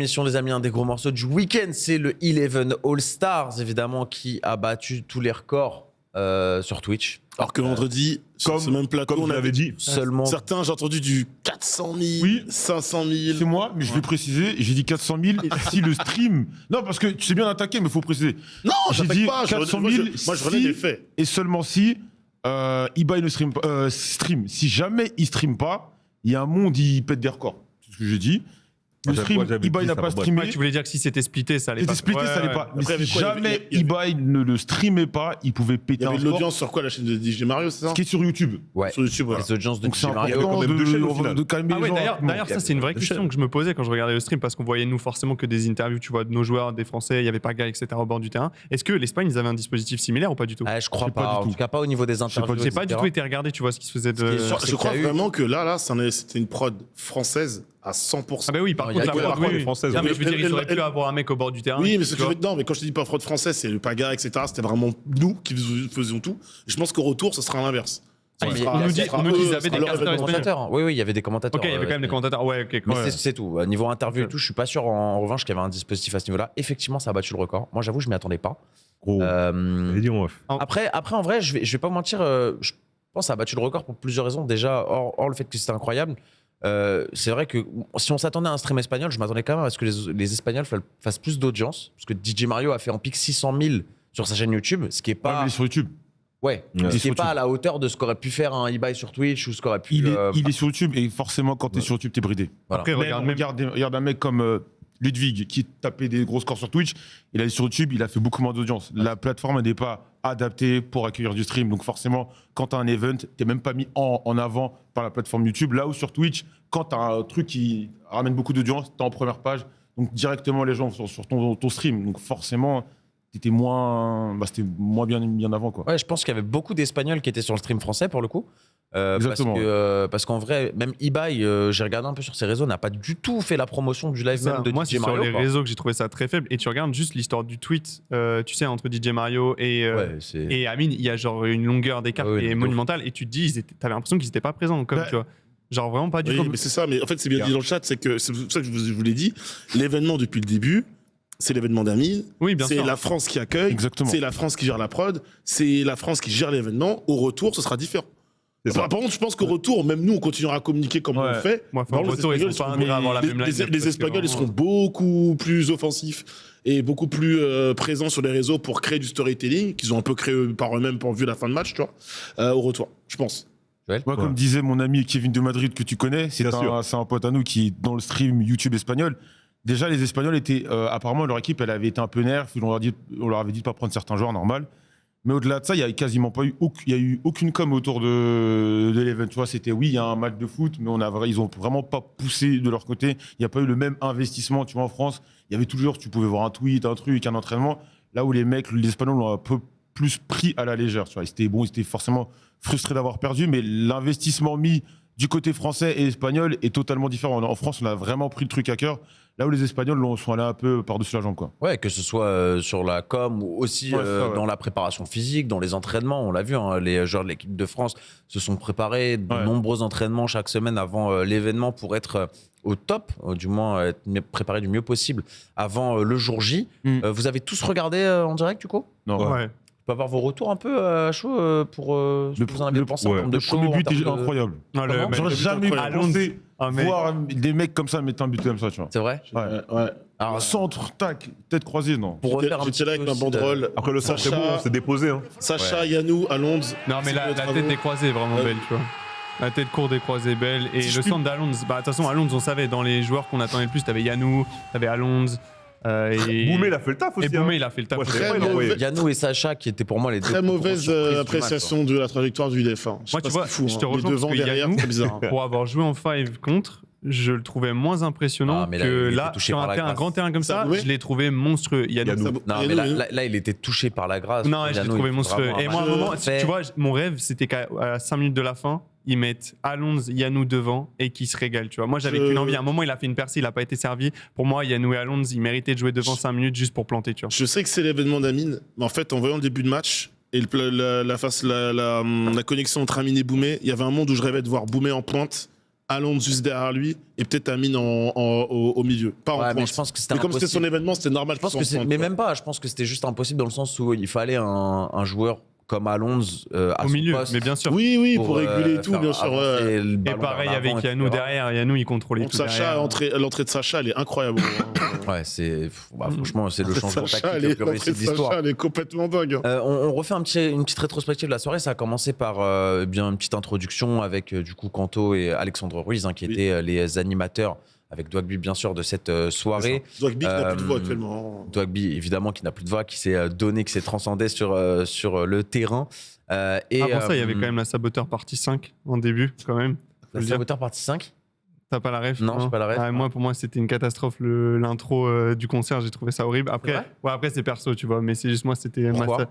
l'émission, les amis, un des gros morceaux du week-end, c'est le Eleven All-Stars, évidemment, qui a battu tous les records sur Twitch. Alors que vendredi, sur ce même plateau, comme on on avait dit. Seulement. Certains, j'ai entendu du 400 000, Oui. 500 000. C'est moi, mais je vais préciser, j'ai dit 400 000 si le stream... Non, parce que tu sais bien attaquer, mais il faut préciser. Non, J'ai j'attaque dit pas. 400 000 moi, je relève si- les faits. Et seulement si eBay ne stream pas. Si jamais il stream pas, il y a un monde, il pète des records. C'est ce que j'ai dit. Le Moi, stream, j'avais eBay dit n'a ça, pas bon, bref. streamé. Ouais, tu voulais dire que si c'était splitté, ça allait C'était pas. splitté, Ouais, ça allait ouais. pas. Mais Après, si avec quoi, jamais il y avait- eBay ne le streamait pas, il pouvait Il péter y un avait de score. l'audience sur quoi, la chaîne de DJ Mario, c'est ça? Ce qui est sur YouTube. Ouais. Sur YouTube, voilà. Les audiences de Donc c'est DJ Mario. important quand même deux chaînes, au de final. calmer Ah les ouais, gens. d'ailleurs, ça c'est une vraie de question que je me posais quand je regardais le stream parce qu'on voyait nous forcément que des interviews, tu vois, de nos joueurs, des Français, il y avait Paga, etc. au bord du terrain. Est-ce que l'Espagne ils avaient un dispositif similaire ou pas du tout? Je crois Je sais pas pas, du en tout. tout cas pas au niveau des interviews. J'ai pas du etc. tout été regardé, tu vois ce qui se faisait Ce qui est de. sûr, Je crois qu'il y a eu- vraiment que là, c'était une prod française à 100%. Ah bah oui, par Non, il y contre, a la que la prod, prod oui. française, Non, mais oui. je veux dire, ils auraient Elle- pu avoir un mec au bord du terrain. Oui, mais ce tu que je vois. veux non, mais quand je te dis pas fraude française, c'est le Paga, etc. C'était vraiment nous qui faisions tout. Je pense qu'au retour, ce sera l'inverse. Ah, Ça mais sera- on nous ça dit- sera on nous dit eux, qu'ils avaient ça des sera leur casteurs événement. Commentateurs. Oui, il y avait des commentateurs. Ok, il y avait quand même des commentateurs. Ouais, ok. Mais Ouais. c'est tout. Niveau interview et tout, je suis pas sûr en revanche qu'il y avait un dispositif à ce niveau-là. Effectivement, ça a battu le record. Moi, j'avoue, je m'y attendais pas. Gros. Euh, J'ai dit en off. Après, en vrai, je vais pas vous mentir. Je pense que ça a battu le record pour plusieurs raisons. Déjà, hors le fait que c'était incroyable. C'est vrai que si on s'attendait à un stream espagnol, je m'attendais quand même à ce que les Espagnols fassent plus d'audience. Parce que DJ Mario a fait en pic 600 000 sur sa chaîne YouTube, ce qui est Ouais, pas, mais il est sur YouTube. ouais, Ouais. ce qui Sur est pas YouTube. à la hauteur de ce qu'aurait pu faire un eBay sur Twitch ou ce qu'aurait pu. Il est sur YouTube et forcément, quand tu es sur YouTube, tu es bridé. Voilà. Après, Regarde un mec comme Ludwig qui tapait des gros scores sur Twitch. Il allait sur YouTube, il a fait beaucoup moins d'audience. La plateforme elle n'est pas adaptée pour accueillir du stream. Donc forcément, quand tu as un event, tu n'es même pas mis en avant par la plateforme YouTube. Là où sur Twitch, quand tu as un truc qui ramène beaucoup d'audience, tu es en première page. Donc directement, les gens sont sur ton stream. Donc forcément, c'était moins bien mis en avant. Quoi. Ouais, je pense qu'il y avait beaucoup d'Espagnols qui étaient sur le stream français pour le coup. Exactement. Parce qu'en vrai, même eBay, j'ai regardé un peu sur ses réseaux, n'a pas du tout fait la promotion du live Ça, même de moi, DJ c'est sur Mario. les quoi. réseaux que j'ai trouvé ça très faible. Et tu regardes juste l'histoire du tweet, tu sais, entre DJ Mario Ouais, c'est- et Amine, il y a genre une longueur d'écart Ouais, qui est de ouf. monumentale. Et tu te dis, t'avais l'impression qu'ils n'étaient pas présents, comme Bah, tu vois. Genre vraiment pas du Oui, tout. mais c'est ça. Mais en fait, c'est bien dit dans le chat. C'est pour ça que je vous l'ai dit. L'événement depuis le début, c'est l'événement d'Amine. Oui, bien C'est sûr. la France qui accueille. Exactement. C'est la France qui gère la prod. C'est la France qui gère l'événement. Au retour, ce sera différent. C'est ça. Par contre, je pense qu'au retour, même nous, on continuera à communiquer comme on Ouais. le fait. Moi, Par au contre, retour, ils Espagnols sont pas seront- amenés à avoir la même line-up, les parce que Espagnols, ils seront vraiment- beaucoup plus offensifs et beaucoup plus présents sur les réseaux pour créer du storytelling qu'ils ont un peu créé par eux-mêmes pour vu la fin de match, tu vois, au retour, je pense. Moi, comme disait mon ami Kevin de Madrid que tu connais, c'est Bien sûr. un pote à nous qui est dans le stream YouTube espagnol. Déjà, les Espagnols étaient. Apparemment, leur équipe, elle avait été un peu nerf. On leur avait dit de pas prendre certains joueurs, normal. Mais au-delà de ça, il y a quasiment pas eu. Il y a eu aucune com autour de l'event. Tu vois, c'était oui, il y a un match de foot, mais ils ont vraiment pas poussé de leur côté. Il n'y a pas eu le même investissement. Tu vois, en France, il y avait toujours, tu pouvais voir un tweet, un truc, un entraînement. Là où les Espagnols l'ont un peu plus pris à la légère. Tu vois, ils étaient forcément frustrés d'avoir perdu, mais l'investissement mis du côté français et espagnol est totalement différent. En France, on a vraiment pris le truc à cœur. Là où les Espagnols sont allés un peu par-dessus la jambe, quoi. Ouais, que ce soit sur la com ou aussi Ouais, ça, ouais. dans la préparation physique, dans les entraînements. On l'a vu, hein, les joueurs de l'équipe de France se sont préparés de Ouais. nombreux entraînements chaque semaine avant l'événement pour être au top, du moins être préparés du mieux possible avant le jour J. Vous avez tous regardé en direct, du coup? Non, Ouais. Je peux avoir vos retours un peu à chaud pour ce que vous en avez pensé en ouais. termes de Le show, premier en but termes est de- incroyable. Non, le- Comment mais- J'aurais le but jamais incroyable. pensé Ah, mais- voir des mecs comme ça mettre un but comme ça, tu vois. C'est vrai? Ouais. Ouais. Alors, Centre, tac, tête croisée, non. pour refaire un J'étais petit là avec peu ma aussi de- banderole. Après le sang, c'est Sacha- bon, on s'est déposé. Hein. Sacha, Yanou, Alonso. Non, mais la tête des croisés est vraiment Ouais. belle, tu vois. La tête courte des croisés est belle. Et Si le je centre d'Alonso, bah, de toute façon, Alonso, on savait, dans les joueurs qu'on attendait le plus, t'avais Yanou, t'avais Alonso. Et Boumé, il a fait le taf aussi. Et Boumé, il a fait le taf. Ouais, aussi. c'est Très vrai, il a envoyé. mauvais. Yanou et Sacha, qui étaient pour moi les deux. Très plus grosses mauvaise surprises du match, appréciation de la trajectoire du défunt. Je sais Moi, pas tu ce vois, qu'il fout, je te hein. rejoins Les devant, parce que derrière, Yanou- c'est bizarre. Pour avoir joué en 5 contre, je le trouvais moins impressionnant Ah, mais là, que il était là, touché sur par un, la terrain, un grâce. grand terrain comme ça, Saboué je l'ai trouvé monstrueux. Yanou. Non, mais là, il était touché par la grâce. Non, je l'ai Yanou, trouvé il fait monstrueux. vraiment Et moi, à un match moment, parfait. tu vois, mon rêve, c'était qu'à 5 minutes de la fin, ils mettent Alonso, Yanou devant et qu'ils se régalent, tu vois. Moi, j'avais qu'une envie. À un moment, il a fait une percée, il n'a pas été servi. Pour moi, Yanou et Alonso, ils méritaient de jouer devant 5 minutes juste pour planter, tu vois. Je sais que c'est l'événement d'Amine, mais en fait, en voyant le début de match et la connexion entre Amine et Boumé, il y avait un monde où je rêvais de voir Boumé en pointe Alonso juste derrière lui et peut-être Amine au milieu. Pas en Ouais, mais pointe. je pense que c'était Mais comme c'était son impossible. événement, c'était normal Je pense qu'il que soit en c'est, pointe, mais quoi. même pas. Je pense que c'était juste impossible dans le sens où il fallait un joueur comme Alonso à Au son milieu, poste mais bien sûr. Oui, pour réguler et tout, faire bien sûr. avancer Ouais. le Et ballon pareil vers avec l'avant, Yannou etc. derrière. Yannou, il contrôlait Donc tout Sacha, derrière. l'entrée de Sacha, elle est incroyable. Ouais, franchement, c'est le changement Sacha, tactique le plus réussi l'entrée de de l'histoire. Sacha, elle est complètement dingue. On refait une petite rétrospective de la soirée. Ça a commencé par bien une petite introduction avec du coup Kanto et Alexandre Ruiz qui Oui. étaient les animateurs avec Dwagby bien sûr de cette soirée. Dwagby qui n'a plus de voix Euh, actuellement. Dwagby évidemment qui n'a plus de voix, qui s'est donné, qui s'est transcendé sur le terrain. Avant ça, il y avait quand même la Saboteur partie 5 en début, quand même. la le dire. Saboteur partie 5. T'as pas la ref Non, j'ai pas la ref. Moi, pour moi, c'était une catastrophe. L'intro du concert, j'ai trouvé ça horrible. Après, vrai après c'est perso, tu vois. Mais c'est juste moi, c'était. Pourquoi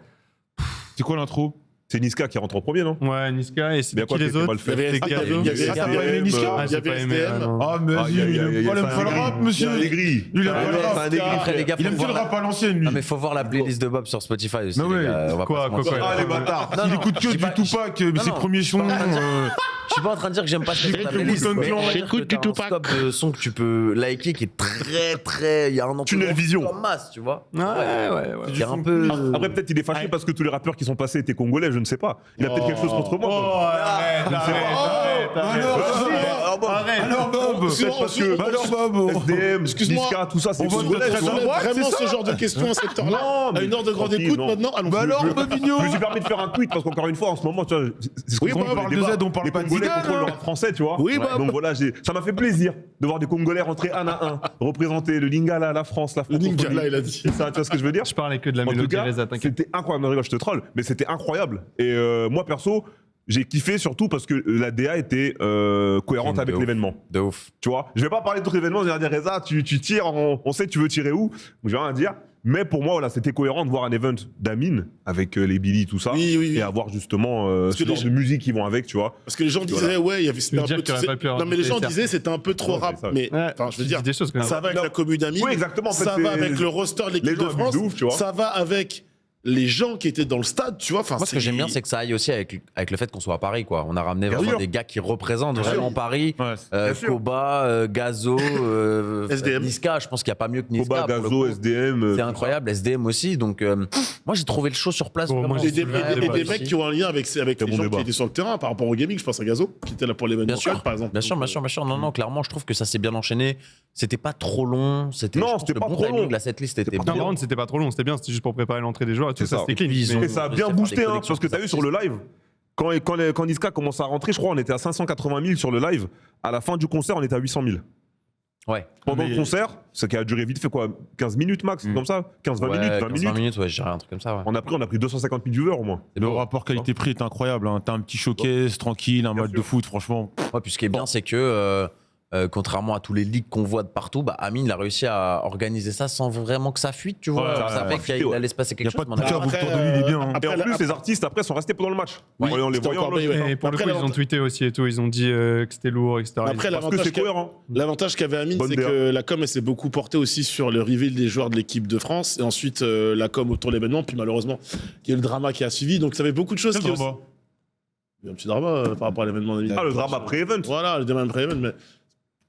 C'est quoi l'intro? C'est Niska qui rentre en premier, non? Ouais, Niska et Mais c'était à quoi qui les qui était mal autres fait Il y avait C'était SDM, Gazo. il y avait Ah, t'as pas aimé SDM, Niska Ah, il y j'ai avait pas aimé. SDM. non. Ah, mais il y a- il y a- il y a- il aime pas le rap, monsieur. Il y a Allegri. Il aime pas le C'est un rap. dégris, frère, les gars. Il aime faut que le voir rap à l'ancienne, lui. Ah, mais faut voir la playlist de Bob sur Spotify aussi. Mais les ouais. gars, on va Quoi, pas se mentir. quoi, Ah, les bâtards. Non, Il non, écoute je que dis du pas- Tupac, mais Non, ses non. premiers sons. Je suis pas en train de dire que j'aime pas cette J'écoute playlist, Wu-Tang mais Clan. on va dire J'écoute que t'as du un Tupac. scope de son que tu peux liker qui est très. Il y a un Tunnel Vision. en masse, tu vois. Ouais. Il y a un peu. Après, peut-être il est fâché parce que tous les rappeurs qui sont passés étaient congolais, je ne sais pas. Il a peut-être quelque chose contre moi. Oh, arrête. Alors, Bob. Sinon, parce que- Alors, Bob. SDM, Excuse-moi. Niska, tout ça, c'est On vote congolais. de tu vois. très droite, Vraiment c'est ce genre de questions à cette heure-là. Non, À mais une heure de grande tranquille, écoute non. maintenant. Allons. Bah alors, Bobigno. Je me suis permis de faire un tweet parce qu'encore une fois, en ce moment, tu vois, c'est ce qu'on Oui, dit bah, dans on les parle de débats. Z, on parle les pas de Congolais Zidane, contrôlent le hein. rap français, tu vois. Oui, bah, Donc voilà, ça m'a fait plaisir de voir des Congolais rentrer un à un, représenter le Lingala, la France, la Le francophonie. Lingala, il a dit. Ça, tu vois ce que je veux dire? Je parlais que de la En tout mélodie, cas, Reza, t'inquiète. c'était incroyable. Non, rigole, je te troll, mais c'était incroyable. Et moi, perso, j'ai kiffé surtout parce que la DA était cohérente De avec ouf. l'événement. De ouf. Tu vois, je vais pas parler d'autres événements, je vais dire Reza, tu tires, on sait tu veux tirer où, je vais rien dire. Mais pour moi, voilà, c'était cohérent de voir un event d'Amine avec les Billy, tout ça, Oui. et avoir justement Parce que ce genre les- de musique qui vont avec, tu vois. Parce que les gens disaient, ouais, il y avait, c'était veux un dire peu. qu'il aurait pas pu avoir Non, mais les gens des disaient, c'était un peu trop Ouais, rap. c'est ça. Mais, Ouais, enfin, je veux tu dire, dis des choses quand ça même. va avec Non. la commune d'Amine. Oui, exactement, en fait, Ça c'est- va avec le roster de les l'équipe gens de abusent France. de ouf, tu vois. Ça va avec les gens qui étaient dans le stade, tu vois. Enfin, Moi, ce que j'aime bien, c'est que ça aille aussi avec le fait qu'on soit à Paris, quoi. On a ramené Bien vraiment sûr. des gars qui représentent Bien vraiment sûr. Paris. Ouais, Bien sûr. Koba, Gazo, SDM. Niska. Je pense qu'il n'y a pas mieux que Niska. Koba, pour le Gazo, coup. SDM. C'est incroyable, SDM aussi. Donc, moi, j'ai trouvé le show sur place. Bon, vraiment moi, Et des, très et des réussi. mecs qui ont un lien avec Très les bon gens débat. qui étaient sur le terrain par rapport au gaming. Je pense à Gazo, qui était là pour l'événement, Bien sûr, par exemple. Bien sûr, Donc, bien sûr. Non, clairement, je trouve que ça s'est bien enchaîné. C'était pas trop long. C'était Non, je pense c'était le pas bon trop timing long. de la setlist était pas Non, bien. par contre, c'était pas trop long, c'était bien, c'était juste pour préparer l'entrée des joueurs et tout C'est ça, ça. c'était clean. Ils ont- Mais- Et ça a de bien faire des boosté, hein, connexions parce que tu as vu sur le live, quand Niska commence à rentrer, je crois on était à 580 000 sur le live. À la fin du concert, on était à 800 000. Ouais. Pendant Mais- le concert, ce qui a duré vite fait quoi 15 minutes max, Mm. comme ça 15-20 Ouais, minutes, 20 15-20 minutes. minutes, ouais, je dirais un truc comme ça. Ouais. On a pris 250 000 viewers au moins. Le rapport qualité-prix est incroyable. Hein. T'as un petit showcase, tranquille, un Bien match sûr. de foot, franchement. Ouais, puis ce qui est bien, c'est que contrairement à tous les leaks qu'on voit de partout, bah, Amine il a réussi à organiser ça sans vraiment que ça fuite, tu vois. Ouais, On ouais, savait ouais. qu'il allait se passer Il quelque n'y a chose. pas de mais on a- touchard Après, autour de lui, il est bien. Hein. Et Après, en plus, la- les artistes après sont restés pendant le match. Oui, en les c'était voyant. encore là, meilleur. Et pour le Après, coup, ils ont l'avantage- tweeté aussi et tout, ils ont dit que c'était lourd, etc. Après, parce que l'avantage c'est qu'a- cohérent. L'avantage qu'avait Amine, Bonne c'est DA. que la com, elle s'est beaucoup portée aussi sur le reveal des joueurs de l'équipe de France. Et ensuite, la com autour de l'événement. Puis malheureusement, il y a eu le drama qui a suivi. Donc, ça avait beaucoup de choses Quel qui. drama Il y a un petit drama par rapport à l'événement d'Amine. Ah, le drama pré-event. Voilà, le drama pré-event. Mais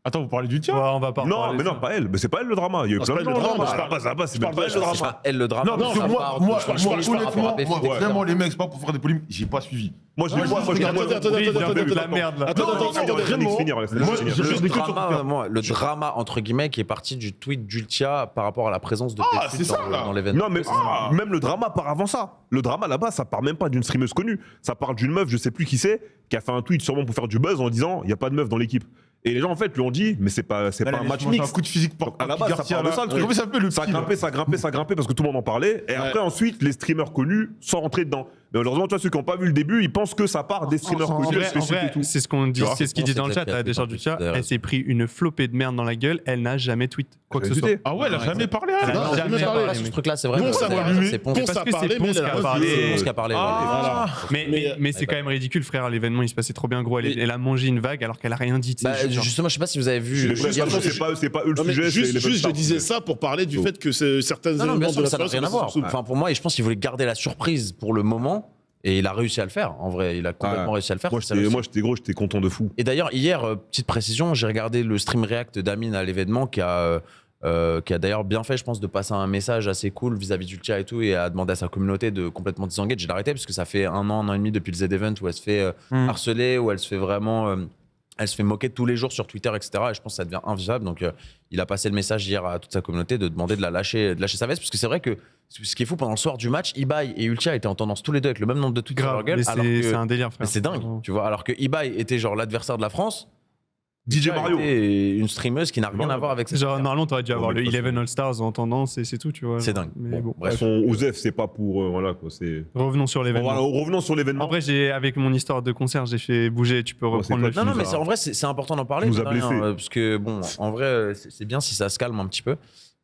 Attends, vous parlez du Ouais, tien on va pas Non, reparler mais de non, ça. pas elle. Mais c'est pas elle le drama. Il y a eu Non, plein c'est de pas elle le gens. drama, Non, je c'est pas ça, c'est je même parle pas elle de- le je C'est drama. pas elle le drama. Non, parce ça que moi, part- moi, je parle- je moi, parle- je parle- honnêtement, rapport à moi, PFC, vraiment, les mecs, c'est pas pour faire des polémiques, j'ai pas suivi. Moi, je dis, moi, Attends, je dis, attends, moi, attends, Oui, attends, de attends, la merde là. Attends, Non, attends, non, attends, non, vraiment. finir, laisse-le Moi, finir. je- Le n'ai que sur drama, Twitter. moi, le drama entre guillemets qui est parti du tweet d'Ultia par rapport à la présence de Ah, Pétu c'est ça, là. dans l'événement. Non, mais même le drama part avant ça. Le drama là-bas, ça part même pas d'une streameuse connue. Ça part d'une meuf, je sais plus qui c'est, qui a fait un tweet sûrement pour faire du buzz en disant il y a pas de meuf dans l'équipe. Et les gens en fait lui ont dit mais c'est pas un match mix. Un coup de physique pour À la base, ça part de ça, le truc. Comment ça s'appelle le Ça a petit, là grimpé, ça a grimpé parce que tout le monde en parlait. Et après, ensuite, les streamers connus sont rentrés dedans. Mais malheureusement, tu vois, ceux qui n'ont pas vu le début, ils pensent que ça part des streamers En connus. vrai, parce que c'est tout. c'est ce qu'on dit, Tu vois, c'est ce qu'il dit dans le chat à la décharge du chat. Elle s'est pris une flopée de merde dans la gueule, elle n'a jamais tweet quoi que ce soit. Ah ouais, elle a jamais parlé, elle. Elle a Non, jamais jamais parlé. Là, sur ce truc-là, c'est vrai. Ponce que a c'est- parlé, c'est Ponce. Ponce Parce a que c'est parlé, mais Ponce elle qui a a pas parlé. dit. C'est Ponce qui a parlé. Voilà. Mais c'est quand même ridicule, frère. L'événement, il se passait trop bien, gros. Elle a mangé une vague alors qu'elle a rien dit. tu sais, Bah, genre. justement, je sais pas si vous avez vu. Mais de toute façon, c'est pas eux le Non, mais sujet. c'est juste, les je stars. disais ça pour parler du Donc. fait que certains Non, non, bien éléments sûr, de la ça n'a soirée rien à sont voir. sous- Enfin, pour moi, et je pense qu'ils voulaient garder la surprise pour le moment. Et il a réussi à le faire, en vrai. Il a complètement réussi à le faire. Moi, j'étais content de fou. Et d'ailleurs, hier, petite précision, j'ai regardé le stream react d'Amine à l'événement qui a d'ailleurs bien fait, je pense, de passer un message assez cool vis-à-vis d'Ultia et tout, et a demandé à sa communauté de complètement disengage. J'ai arrêté parce que ça fait un an et demi depuis le Z-Event où elle se fait harceler, où elle se fait vraiment... elle se fait moquer tous les jours sur Twitter, etc. Et je pense que ça devient invivable. Donc, il a passé le message hier à toute sa communauté de demander de lâcher sa veste. Parce que c'est vrai que ce qui est fou, pendant le soir du match, Ibai et Ultia étaient en tendance tous les deux avec le même nombre de tweets sur leur gueule. C'est un délire, frère. Mais c'est dingue, tu vois. Alors que Ibai était genre l'adversaire de la France. DJ Mario. Était une streameuse qui n'a rien à voir avec cette Genre, carrière. normalement, t'aurais dû avoir le 11 All-Stars en tendance et c'est tout, tu vois. C'est dingue. Mais bon. Bref. Son Osef, c'est pas pour. Voilà, quoi. Revenons sur l'événement. Revenons sur l'événement. En vrai, avec mon histoire de concert, j'ai fait bouger. Tu peux reprendre le Non, non, fil. mais en vrai, c'est important d'en parler. nous a de rien, blessés. parce que, bon, en vrai, c'est bien si ça se calme un petit peu.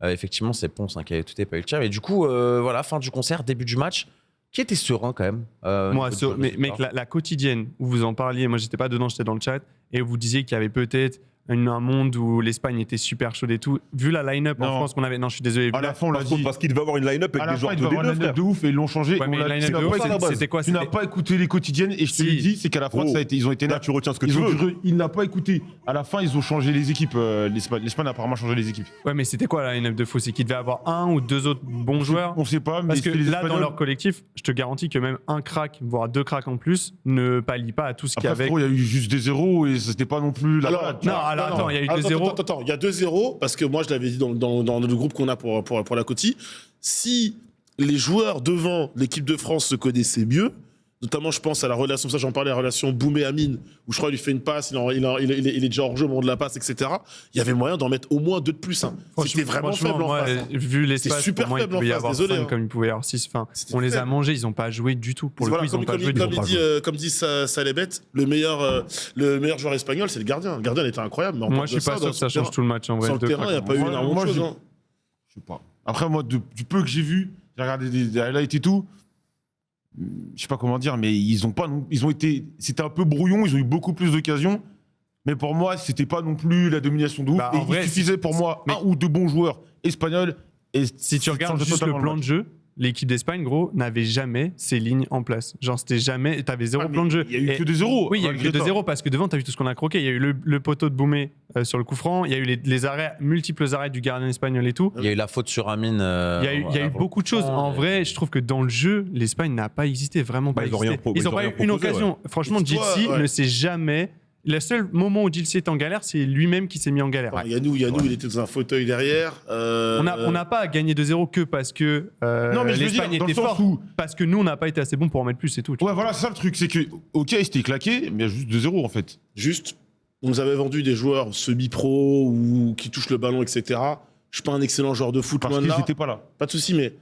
Effectivement, c'est Ponce qui avait tout pas eu le tir. Et du coup, voilà, fin du concert, début du match, qui était serein quand même. Moi, mec, la quotidienne où vous en parliez, moi, j'étais pas dedans, j'étais dans le chat, et vous disiez qu'il y avait peut-être un monde où l'Espagne était super chaude et tout. Vu la line-up en Non. France qu'on avait, non, je suis désolé. À la fin, on l'a dit. Parce qu'il devait avoir une line-up À avec la des fin, joueurs il de devait avoir une D2, line-up de ouf et ils l'ont changé. Ouais, mais On l'a la dit, line-up de tu ouf, n'as pas- c'était quoi? Tu n'as pas écouté les quotidiennes et je te Si. l'ai dit, c'est qu'à la fin, Oh. ils ont été Là, nerfs. tu retiens ce que tu veux. Il n'a pas écouté. À la fin, ils ont changé les équipes. L'Espagne a apparemment changé les équipes. Ouais, mais c'était quoi la line-up de fou? C'est qu'il devait avoir un ou deux autres bons joueurs. On ne sait pas, mais Parce que c'est les là, dans Espagnols. leur collectif, je te garantis que même un crack, voire deux cracks en plus, ne pallie pas à tout ce qu'il y Après, avait. frérot, il y a eu juste des zéros et c'était pas non plus la Alors, parade. Non, alors attends, il y a eu 2-0. Attends, il y a 2-0 parce que moi je l'avais dit dans le groupe qu'on a pour la Coty. Si les joueurs devant l'équipe de France se connaissaient mieux, notamment je pense à la relation, ça j'en parlais, la relation Boumé-Amine, où je crois qu'il lui fait une passe, il est déjà hors jeu au moment de la passe, etc. Il y avait moyen d'en mettre au moins 2 de plus. Hein. C'était vraiment Franchement, faible en moi, face. Hein. vu l'espace, super pour moi, il faible en pouvait y face, avoir désolé, 5 hein. comme il pouvait y avoir 6. Enfin, C'était on les a faible. mangés, ils n'ont pas joué du tout. Pour le Voilà, coup, ils n'ont pas joué du tout. comme dit Salébet, le meilleur joueur espagnol, c'est le gardien. Le gardien était incroyable. Mais en Moi, plus je suis de ça, pas sûr que ça change tout le match en vrai. Sur le deux terrain, il n'y a cracks. pas eu Moi, énormément moi, de je- choses. Hein. Je sais pas. Après, moi, du peu que j'ai vu, j'ai regardé des highlights et tout. Je sais pas comment dire, mais c'était un peu brouillon. Ils ont eu beaucoup plus d'occasions. Mais pour moi, c'était pas non plus la domination de ouf. Bah, Et en vrai, il suffisait pour moi mais- un ou deux bons joueurs espagnols. Et Si tu regardes juste le plan de jeu, l'équipe d'Espagne, gros, n'avait jamais ses lignes en place. Genre, c'était jamais. T'avais zéro plan de jeu. Il y a eu Et- que des zéros. Oui, il y a eu que 2-0 parce que devant, tu as vu tout ce qu'on a croqué. Il y a eu le poteau de Boumé sur le coup franc. Il y a eu les arrêts, multiples arrêts du gardien espagnol et tout. Il y a eu la faute sur Amine. Il y a eu beaucoup de choses. En vrai, je trouve que dans le jeu, l'Espagne n'a pas existé, vraiment pas Bah, ils ont rien existé. pro- Ils n'ont ils ont pas eu rien une proposé, occasion. Franchement, Tu vois, Gilsi ouais. ne s'est jamais. Le seul moment où Gilsi est en galère, c'est lui-même qui s'est mis en galère. Yanou, il était dans un fauteuil derrière. On n'a pas gagné 2-0 que parce que Non, mais je veux l'Espagne dire, dans était le sens forte. où- Parce que nous, on n'a pas été assez bons pour en mettre plus, c'est tout. tu Ouais, voilà, c'est ça le truc. C'est que, ok, c'était claqué, mais il y a juste 2-0 en fait. Juste, on nous avait vendu des joueurs semi-pro ou qui touchent le ballon, etc. Je suis pas un excellent joueur de foot, Parce loin de qu'ils là. n'étaient pas là. Pas de souci, mais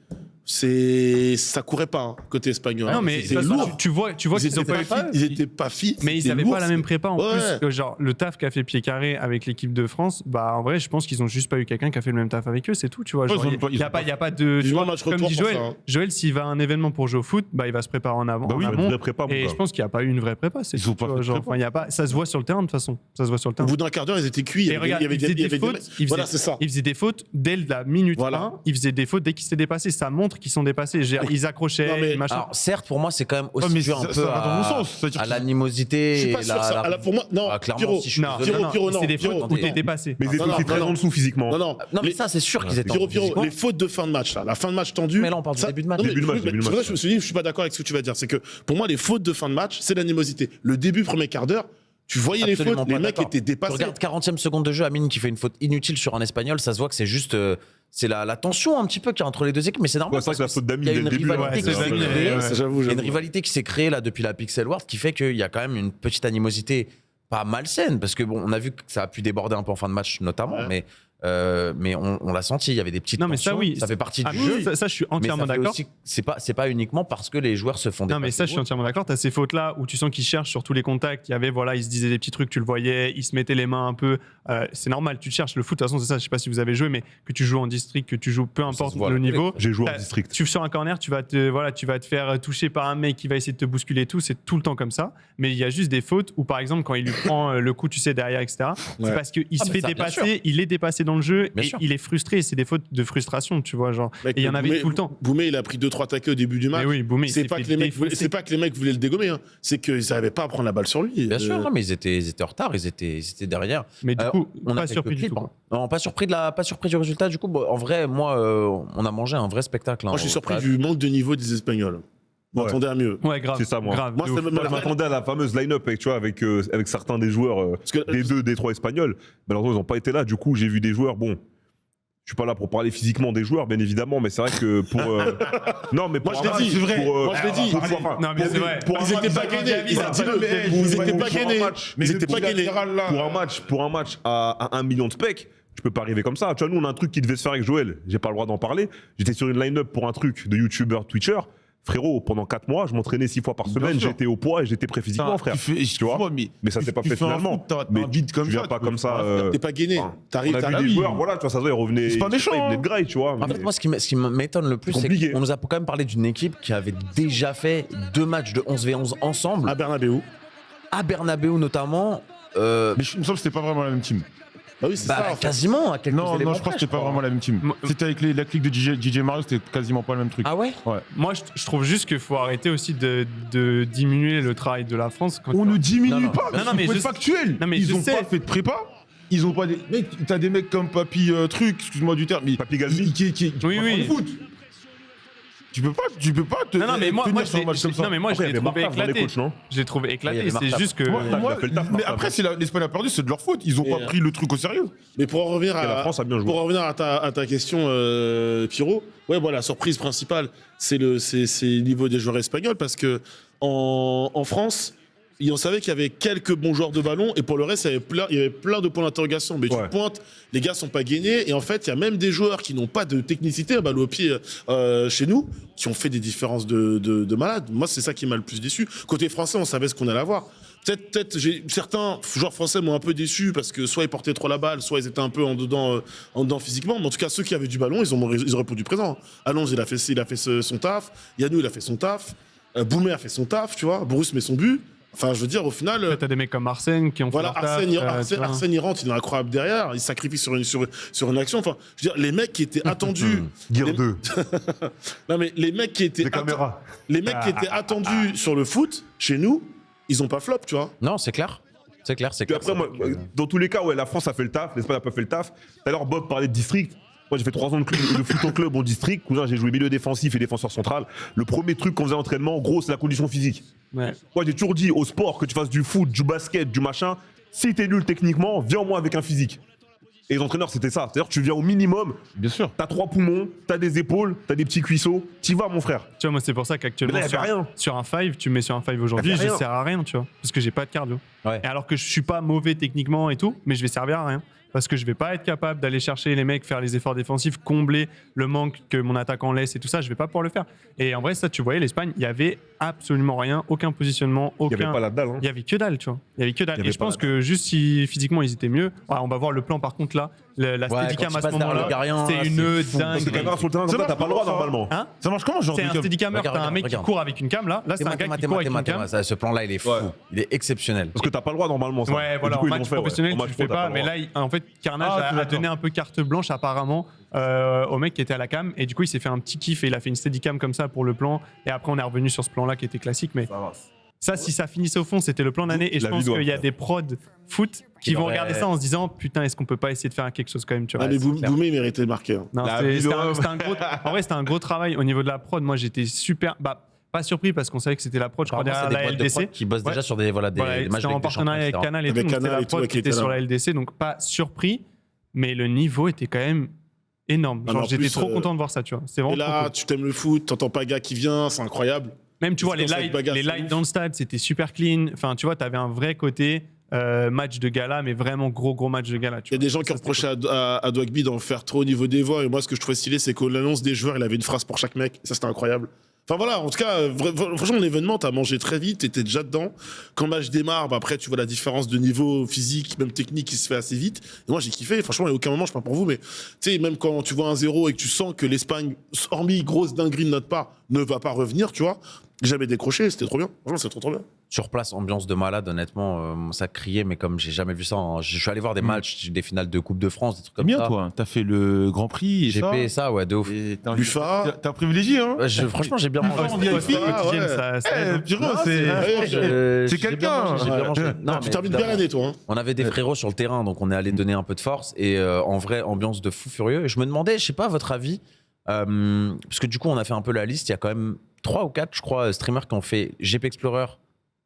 ça courait pas hein, côté espagnol. Non, mais C'était de toute façon, lourd. tu vois Ils qu'ils ont étaient pas pas fit, ils étaient pas fit. Mais ils c'était n'avaient lourd, pas la même prépa en Ouais. plus. Genre, le taf qu'a fait Pied Carré avec l'équipe de France, bah en vrai, je pense qu'ils ont juste pas eu quelqu'un qui a fait le même taf avec eux, c'est tout, tu vois. Ouais, Genre, ils ont il pas- ils n'y a, ont pas- pas- y a pas de. Tu Vivement vois, match comme retour dit pour Joël, ça, hein. Joël, s'il va à un événement pour jouer au foot, bah il va se préparer en avant. Bah oui, en il va amont. une vraie prépa, mon Et gars. je pense qu'il n'y a pas eu une vraie prépa. C'est Ils ont tout, pas tu vois, fait de genre, prépa. y a pas, ça se voit sur le terrain de toute façon. Ça se voit sur le Au terrain. bout d'un quart d'heure, ils étaient cuits. Et regarde, il faisait des fautes. Voilà, c'est ça. Il faisait des fautes dès la minute Voilà. 1. Il faisait des fautes dès qu'ils s'étaient dépassés. Ça montre qu'ils sont dépassés. Je veux dire, ils accrochaient, Non, mais- machin. Alors, certes, pour moi, c'est quand même aussi Ouais, mais dû un ça peu va dans mon sens. C'est-à-dire à que- l'animosité. Je suis pas et sûr ça. Pour moi, non, clairement, Pierrot. si je suis non, désolé. Pierrot, non, c'est des fautes Pierrot, où t'es non. dépassé. Mais ils étaient non, aussi non, très non. en dessous physiquement. Non, Non, mais Les- ça, c'est sûr qu'ils étaient en Pierrot, physiquement. les fautes de fin de match, là, la fin de match tendue. Mais là, on parle du début de match. Non, mais Début de match, c'est début de pour ça que match. je me suis dit, je suis pas d'accord avec ce que tu vas dire. C'est que pour moi, les fautes de fin de match, c'est l'animosité. Le début, premier quart d'heure, tu voyais les Absolument fautes, les pas mecs d'accord. étaient Tu dépassés. regardes 40e seconde de jeu, Amine qui fait une faute inutile sur un espagnol, ça se voit que c'est juste. C'est la tension un petit peu qu'il y a entre les deux équipes, mais c'est normal. Ouais, c'est vrai que la faute d'Amine il y a dès une le début, rivalité ouais, qui c'est s'est vrai. créée. Ouais, J'avoue, Il y a une rivalité qui s'est créée là depuis la Pixel World qui fait qu'il y a quand même une petite animosité pas malsaine parce que bon, on a vu que ça a pu déborder un peu en fin de match notamment, Ouais. mais on l'a senti, il y avait des petites Non, mais ça, tensions, oui. ça fait partie Ah, du jeu. ça, je suis Mais entièrement ça fait d'accord. aussi- c'est pas uniquement parce que les joueurs se font Non, mais dépasser ça, je suis ou autre. entièrement d'accord. Tu as ces fautes-là où tu sens qu'ils cherchent sur tous les contacts. Il y avait, voilà, ils se disaient des petits trucs, tu le voyais, ils se mettaient les mains un peu. C'est normal, tu te cherches. Le foot, de toute façon, c'est ça. Je sais pas si vous avez joué, mais que tu joues en district, que tu joues, peu importe se voit, le là. niveau. J'ai joué en T'as- district. Tu sur un corner, tu vas te faire toucher par un mec qui va essayer de te bousculer et tout. C'est tout le temps comme ça. Mais il y a juste des fautes où, par exemple, quand il lui prend le coup, tu sais, derrière, etc., Ouais. c'est parce qu'il se mais fait ça, bien sûr. dépasser, il est dépassé dans dans le jeu Bien et sûr. il est frustré. C'est des fautes de frustration, tu vois. Genre. Mec, Et il y en avait Boumé- tout le temps. Boumé, il a pris 2-3 taquets au début du match. Mais oui, Boumé, il C'est s'est pas, fait que les mecs voulaient- défoncer. c'est pas que les mecs voulaient le dégommer, hein. C'est qu'ils n'arrivaient pas à prendre la balle sur lui. Bien sûr, non, mais ils étaient en retard, ils étaient derrière. Mais du coup, on a pas quelques surpris du clips, tout. hein. Non, pas surpris du résultat. Du coup, bon, en vrai, moi, on a mangé un vrai spectacle. Hein, Moi, je suis au surpris stade. du manque de niveau des Espagnols. Je Ouais. m'attendais à mieux. Ouais, grave. C'est ça, moi. Grave, Moi, de c'est ouf. même- Moi, je m'attendais à la fameuse line-up avec, tu vois, avec certains des joueurs, que- des 2, des 3 espagnols. Malheureusement, ils n'ont pas été là. Du coup, j'ai vu des joueurs, bon. Je suis pas là pour parler physiquement des joueurs, bien évidemment, mais c'est vrai que pour. Non, mais pour Moi, je un l'ai match, dit, c'est vrai. pour, Moi, je l'ai dit. Non, mais c'est vrai. Pour un Ils match, étaient pas gainés. Ils Voilà. étaient pas pour gainés. un match, Ils étaient pas gainés. pour un match à 1 million de specs, tu peux pas arriver comme ça. Tu vois, nous, on a un truc qui devait se faire avec Joël. J'ai pas le droit d'en parler. J'étais sur une line-up pour un truc de YouTuber, Twitcher. Frérot, pendant 4 mois, je m'entraînais 6 fois par Bien semaine. sûr. J'étais au poids et j'étais prêt physiquement, frère. Tu vois, Mais ça s'est pas tu fait fais un finalement. foot, t'as Mais un beat comme tu viens ça, pas tu comme peux ça. faire. T'es pas gainé. Enfin, T'arrives. On a vu t'arrives- des oui. joueurs, voilà, tu vois, ça se voit, ils revenaient. C'est pas méchant, Ils venaient de graille, tu vois. En fait, mais- moi, ce qui m'étonne le plus, c'est Compliqué. qu'on nous a quand même parlé d'une équipe qui avait déjà fait 2 matchs de 11v11 ensemble, À Bernabeu. à Bernabeu notamment. Mais il me semble que c'était pas vraiment la même team. Bah oui, c'est Bah, ça. en fait. quasiment, à quelques Non, éléments je crois que près, c'était pas crois. vraiment la même team. Moi- C'était avec la clique de DJ Mario, c'était quasiment pas le même truc. Ah ouais? Moi, je trouve juste qu'il faut arrêter aussi de diminuer le travail de la France. Quand On ne diminue Non, non. pas, Non, non, il mais faut je être sais- factuel. Non, mais Ils je ont sais. pas fait de prépa. Ils ont pas des. Mec, t'as des mecs comme Papy Truc, excuse-moi du terme, mais Papy Galbi. Oui, pas oui. faire du foot. Tu peux pas te Non, mais moi, tenir sur un match comme ça. non, mais moi, je Après, il y l'ai avait trouvé Martha dans les éclaté. coachs, non? Je l'ai trouvé il y éclaté. avait C'est Martha. juste que. Moi, il a fait le taf, mais Martha, après, bien. si l'Espagne a perdu, c'est de leur faute. Ils ont Et, pas pris le truc au sérieux. Mais pour en revenir Et la France a bien joué. pour en revenir à ta question, Pierrot, ouais, bon, la surprise principale, c'est le niveau des joueurs espagnols parce que en France, on savait qu'il y avait quelques bons joueurs de ballon et pour le reste, il y avait plein de points d'interrogation. Mais Ouais. tu pointes, les gars sont pas gainés et en fait, il y a même des joueurs qui n'ont pas de technicité, balle au pied chez nous, qui ont fait des différences de malades. Moi, c'est ça qui m'a le plus déçu. Côté français, on savait ce qu'on allait avoir. Peut-être certains joueurs français m'ont un peu déçu parce que soit ils portaient trop la balle, soit ils étaient un peu en dedans physiquement. Mais en tout cas, ceux qui avaient du ballon, ils ont répondu présent. Alonso, il a fait son taf. Yanou, il a fait son taf. Boumé a fait son taf, tu vois. Bruce met son but. Enfin, je veux dire, au final. Après, t'as des mecs comme Arsène qui ont Voilà, fait leur taf, tu vois. Arsène, il rentre, il est incroyable derrière, il se sacrifie sur une action. Enfin, je veux dire, les mecs qui étaient attendus. Gear les- 2, Non, mais les mecs qui étaient, des caméras. les mecs qui étaient attendus sur le foot, chez nous, ils ont pas flop, tu vois. Non, c'est clair. C'est clair, c'est Puis clair. après, moi, dans tous les cas, ouais, la France a fait le taf, l'Espagne a pas fait le taf. Tout à l'heure, Bob parlait de district. Moi, j'ai fait 3 ans de foot en club en district. Cousin, j'ai joué milieu défensif et défenseur central. Le premier truc qu'on faisait en entraînement, gros, c'est la condition physique. Ouais. Moi, j'ai toujours dit au sport, que tu fasses du foot, du basket, du machin, si t'es nul techniquement, viens au moins avec un physique. Et les entraîneurs, c'était ça. C'est-à-dire que tu viens au minimum, Bien sûr. t'as 3 poumons, t'as des épaules, t'as des petits cuisseaux, t'y vas, mon frère. Tu vois, moi, c'est pour ça qu'actuellement, Mais là, y avait rien. sur un 5, tu me mets sur un 5 aujourd'hui, Y avait je rien. sers à rien, tu vois. Parce que j'ai pas de cardio. Ouais. Et alors que je suis pas mauvais techniquement et tout, mais je vais servir à rien. Parce que je vais pas être capable d'aller chercher les mecs, faire les efforts défensifs, combler le manque que mon attaquant laisse et tout ça, je vais pas pouvoir le faire. Et en vrai, ça, tu voyais, l'Espagne, il y avait absolument rien, aucun positionnement, Il aucun. y avait pas la dalle. Hein. Il y avait que dalle, tu vois. Il y avait que dalle. Il y avait Et je pas pense la que juste si physiquement ils étaient mieux, on va voir le plan par contre là, la Ouais, steadicam quand à il ce passe derrière le moment-là, Garian, c'est là, une c'est fou. Parce que dingue. caméra sur le terrain, comme ça, t'as pas le droit normalement. Hein Ça marche comment, genre C'est un steadicammer, Regarde, t'as un mec regarde. qui court avec une cam là, c'est un gars qui court avec une cam. Ce plan-là, il est fou. Ouais. Il est exceptionnel. Parce que t'as pas le droit normalement. Ça. Ouais, Et voilà, du coup, en ils l'ont match fait, ouais. professionnel, En tu match le pro, fais t'as pas, le mais droit. là, en fait, Carnage Ah, a donné un peu carte blanche apparemment au mec qui était à la cam, et du coup, il s'est fait un petit kiff et il a fait une steadicam comme ça pour le plan, et après, on est revenu sur ce plan-là qui était classique, mais ça, si ça finissait au fond, c'était le plan d'année, et je La pense vidéo, qu'il y a ouais. des prods foot qui vont auraient- regarder ça en se disant, putain, est-ce qu'on peut pas essayer de faire quelque chose quand même, tu vois. Ah, mais c'est clair. Boumé, il méritait de marquer. Hein. Non, La c'était vidéo. un gros. En vrai, c'était un gros travail au niveau de la prod. Moi, j'étais super. Pas surpris parce qu'on savait que c'était la prod, je crois, Apparemment, derrière c'est des la boîtes de prod LDC. qui bossent Ouais. déjà sur des Voilà, matchs c'était de en Ligue des Champions, partenariat avec etc. Canal et tout. Avec Donc, c'était Canal la et tout, prod qui qui était était sur là. la LDC. Donc, pas surpris, mais le niveau était quand même énorme. Ah, Genre, mais en j'étais plus, trop content de voir ça, tu vois. C'est Et vraiment trop là, cool. tu t'aimes le foot, t'entends pas gars qui vient, c'est incroyable. Même, tu vois, c'est les quand ça te lights, bagasse, les c'est lights ouf. dans le stade, c'était super clean. Enfin, tu vois, t'avais un vrai côté match de gala, mais vraiment gros match de gala. Il y a des gens qui reprochaient à Dwagby d'en faire trop au niveau des voix. Et moi, ce que je trouvais stylé, c'est qu'au l'annonce des joueurs, il avait une phrase pour chaque mec. Ça, c'était incroyable. Enfin voilà, en tout cas, franchement, l'événement, t'as mangé très vite, t'étais déjà dedans. Quand le match démarre, bah, après, tu vois la différence de niveau physique, même technique, qui se fait assez vite. Et moi, j'ai kiffé. Franchement, il n'y a aucun moment, je sais pas pour vous, mais tu sais, même quand tu vois un 0 et que tu sens que l'Espagne, hormis grosse dinguerie de notre part, ne va pas revenir, tu vois, jamais décroché, c'était trop bien. Franchement, c'est trop bien. Sur place, ambiance de malade, honnêtement, ça criait, mais comme j'ai jamais vu ça. Je suis allé voir des matchs, des finales de Coupe de France, des trucs C'est comme bien, ça. toi. T'as fait le Grand Prix et J'ai ça. payé ça, ouais, de ouf. Et t'es un Buffat. T'es un privilégié, hein. Ouais, franchement, j'ai bien mangé. on dit Hostie Ah, quotidienne, ouais. ça aide. Pierrot, ouais, c'est quelqu'un. J'ai bien mangé. Non, Tu mais termines bien évidemment, l'année, toi. Hein. on avait des frérots sur le terrain, donc on est allé donner un peu de force. Et en vrai, ambiance de fou furieux. Et je me demandais, je sais pas, votre avis, parce que du coup, on a fait un peu la liste. Il y a quand même 3 ou 4, je crois, streamers qui ont fait GP Explorer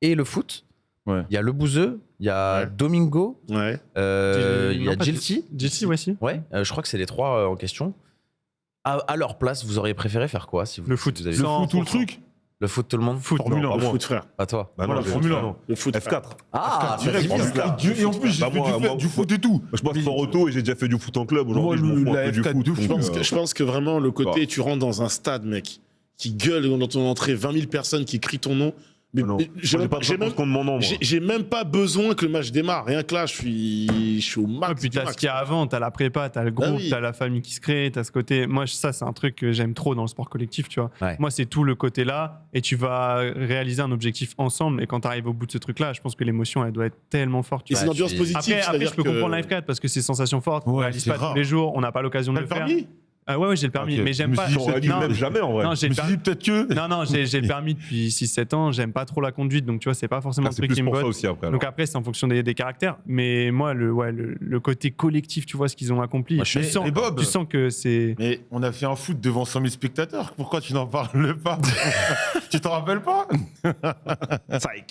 et le foot. Ouais. Il y a Le Bouzeux, il y a Ouais. Domingo, Ouais. il y a Jilty. Jilty, ouais, si. Ouais, je crois que c'est les 3 en question. À leur place, vous auriez préféré faire quoi si vous, Le foot. si vous avez- Le Sans- foot, tout le truc. Le foot, tout le monde Foot. Formule Non, 1. pas Le moi. foot, frère. Pas toi. Bah non, Voilà, j'ai- Formule 1. non. Le foot. F4. Ah, Direct, vas-y, direct. vas-y. Et en plus, j'ai Bah, fait moi, du foot et tout. Je bosse sport auto et j'ai déjà fait du foot en club. Moi, Aujourd'hui, je m'en fous la un peu du F4 foot. de donc, fou. Je pense que vraiment, le côté, Bah. tu rentres dans un stade, mec, qui gueule dans ton entrée, 20 000 personnes qui crient ton nom. Mais non. j'ai Moi, même, pas de j'ai réponse même- contre mon nom, moi. j'ai même pas besoin que le match démarre. Rien que là, je suis au max. Ouais, puis du t'as max. ce qu'il y a avant, t'as la prépa, t'as le groupe, Ah oui. t'as la famille qui se crée, t'as ce côté. Moi, ça, c'est un truc que j'aime trop dans le sport collectif, tu vois. Ouais. Moi, c'est tout le côté là, et tu vas réaliser un objectif ensemble. Et quand t'arrives au bout de ce truc-là, je pense que l'émotion, elle doit être tellement forte. tu Et vois. c'est une ambiance je- positive. Après, je c'est-à-dire peux que- comprendre la F4 parce que c'est sensation forte. On Ouais, réalise c'est pas rare. tous les jours, on n'a pas l'occasion de T'as le le faire. permis Ouais, j'ai le permis, Ok. mais Je j'aime me pas. suis dit, On réalise Non, même jamais en vrai. non, Je j'ai me le suis permis. dit peut-être que. Non, j'ai le permis depuis 6-7 ans, j'aime pas trop la conduite, donc tu vois, c'est pas forcément Ah, le c'est truc plus qui me pour ça botte. aussi après. alors. Donc après, c'est en fonction des caractères. Mais moi, le côté collectif, tu vois ce qu'ils ont accompli. Moi, je tu, suis- sens, mais Bob- tu sens que c'est. Mais on a fait un foot devant 100 000 spectateurs. Pourquoi tu n'en parles pas? Tu t'en rappelles pas?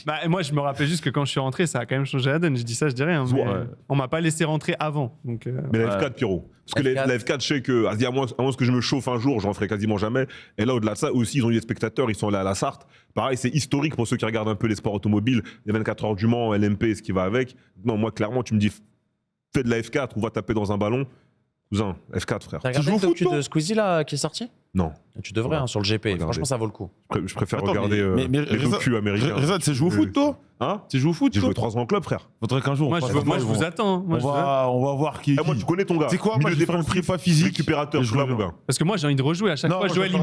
Bah, moi, je me rappelle juste que quand je suis rentré, ça a quand même changé la donne. Je dis ça, je dirais. Hein, mais Ouais. on m'a pas laissé rentrer avant. Donc, Mais la F4, Pierrot. Parce que F4. la F4, je sais que, à moins que je me chauffe un jour, j'en ferai quasiment jamais. Et là, au-delà de ça, aussi, ils ont eu des spectateurs, ils sont allés à la Sarthe. Pareil, c'est historique pour ceux qui regardent un peu les sports automobiles, les 24 heures du Mans, LMP, ce qui va avec. Non, moi, clairement, tu me dis, fais de la F4 ou va taper dans un ballon. Cousin, F4, frère. T'as Tu joues regardé au le foot, docu toi de Squeezie là qui est sorti? Non. Tu devrais Ouais. hein, sur le GP. Regardez. Franchement, ça vaut le coup. Je préfère Attends, regarder mais les Reza- docus américains. Reza, tu sais jouer au foot, toi? Hein Tu joues au foot, J'ai toi? joué 3 ans en club, frère. Faudrait qu'un jour. moi, on je, fasse moi, ça, je vous attends. Moi, je vous attends. on va voir qui est Eh, moi, qui. tu connais ton gars. C'est quoi? Moi, Milieu je vais faire une défensif, prépa physique. récupérateur, et je je là, reviens. mon gars. Parce que moi, j'ai envie de rejouer. À chaque Non, fois, moi, Joël, je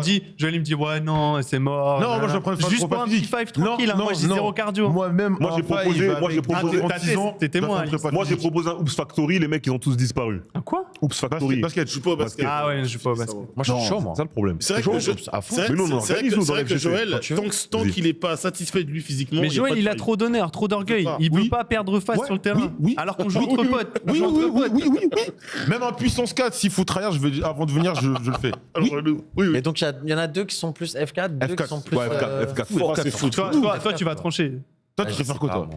il me dit, ouais, non, c'est mort. Non, moi, je prends une phase Juste prépa pour un petit physique. five tranquille. hein. Moi, j'ai zéro cardio. Moi-même, Moi, j'ai un proposé- five moi, j'ai avec proposé- 36 ans, T'es témoin, je vais faire une Alice. prépa Moi, j'ai physique. proposé un Oops Factory, les mecs, ils ont tous disparu. Ah, quoi Oops Factory. Basket. Je joue pas au basket. Ah ouais, je joue pas au basket. Moi, je suis Non, chaud, moi. C'est ça le problème. C'est vrai que, à fond. c'est vrai Mais nous, on que- c'est vrai organise, que- nous, c'est dans vrai la que FGC. Joël, Quand tu veux. tant Vas-y. qu'il n'est pas satisfait de lui physiquement. Mais y a Joël, pas de il a fight. trop d'honneur, trop d'orgueil. pas. Il veut Oui. pas perdre face Ouais, sur le terrain. oui. Alors qu'on joue Oui, entre oui, potes. Oui, On joue oui, entre oui, potes. oui. Même en puissance 4, s'il faut tryhard, avant de venir, je le fais. Alors, oui, oui. Mais donc, il y en a 2 qui sont plus F4, 2 qui F4. sont plus. Ouais, F4. Oh, c'est fou. Toi, tu vas trancher. Toi, tu préfères quoi, toi?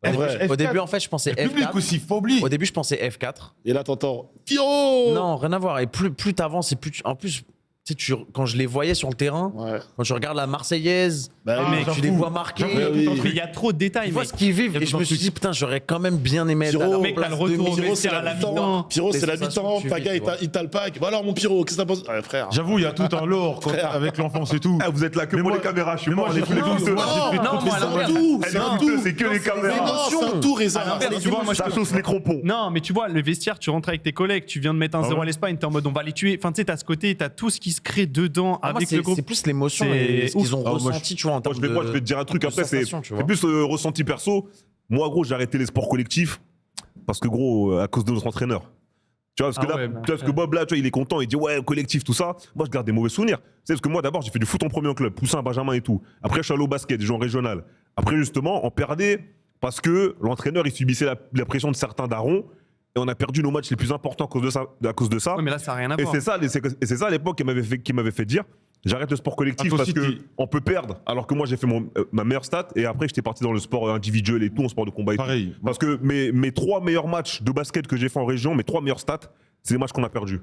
En vrai. Au début, en fait, je pensais Le public F4. aussi, faut oublier. Au début, je pensais F4. Et là, t'entends Pierrot. Non, rien à voir. Et plus t'avances, et plus. En plus, tu sais, quand je les voyais sur le terrain, Ouais. quand je regarde la Marseillaise, Bah, Ah, mec, tu les vois marquer. J'avoue, oui. Mais il y a trop de détails, Tu vois mec. ce qu'ils vivent. Il y a Et tout je un me suis truc. dit, putain, j'aurais quand même bien aimé être à Pierrot, leur mec, t'as place le retour au demi. Pierrot, c'est vestiaire à la la mi-temps. mi-temps. Pierrot, c'est Les la sensations mi-temps. que tu Paga, vis, tu vois. il t'a le pack. Bon, alors, mon Pierrot, qu'est-ce que t'as pensé? Ouais, frère. J'avoue, il y a tout un lore Frère. avec l'enfance et tout. Ah, vous êtes là que Mais pour moi- les caméras, je suis mais moi, mort, j'ai les fait fouteux. non, Non, moi, j'ai fait non, trop moi, c'est à un l'inverse. tout. Elle C'est est un fouteux, tout. c'est que les Mais caméras. non, c'est un tout, Reza. À l'inverse, tu vois, moi, je Ça sauce les crampons. Non, mais tu vois, le vestiaire, tu rentres avec tes collègues, tu viens de mettre un Ah 0 ouais. à l'Espagne, t'es en mode on va les tuer. Enfin, tu sais, t'as ce côté, t'as tout ce qui se crée dedans Ah, moi, avec c'est le groupe. c'est plus l'émotion C'est et ce qu'ils ont ouf. Ah, moi, ressenti, tu vois, en Moi, termes je vais de. te dire un truc. de Après, c'est sensation, tu vois. plus ressenti perso. Moi, gros, j'ai arrêté les sports collectifs parce que, gros, à cause de notre entraîneur. Tu vois, parce que Ah là, ouais, bah, tu vois, parce que Bob, là, tu vois, il est content, il dit ouais, collectif, tout ça. Moi, je garde des mauvais souvenirs. Tu sais, parce que moi, d'abord, j'ai fait du foot en premier en club, Poussin, Benjamin et tout. Après, je suis allé au basket, j'ai joué en régional. Après, justement, on perdait parce que l'entraîneur, il subissait la pression de certains darons et on a perdu nos matchs les plus importants à cause de ça. Ouais, mais là, ça n'a rien à Et voir. c'est ça, c'est ça à l'époque qui m'avait fait dire j'arrête le sport collectif Ah, toi parce aussi, que t'es- on peut perdre. Alors que moi j'ai fait ma meilleure stat et après j'étais parti dans le sport individuel et tout, en sport de combat et tout. Pareil. Parce que mes 3 meilleurs matchs de basket que j'ai fait en région, mes 3 meilleures stats, c'est les matchs qu'on a perdus.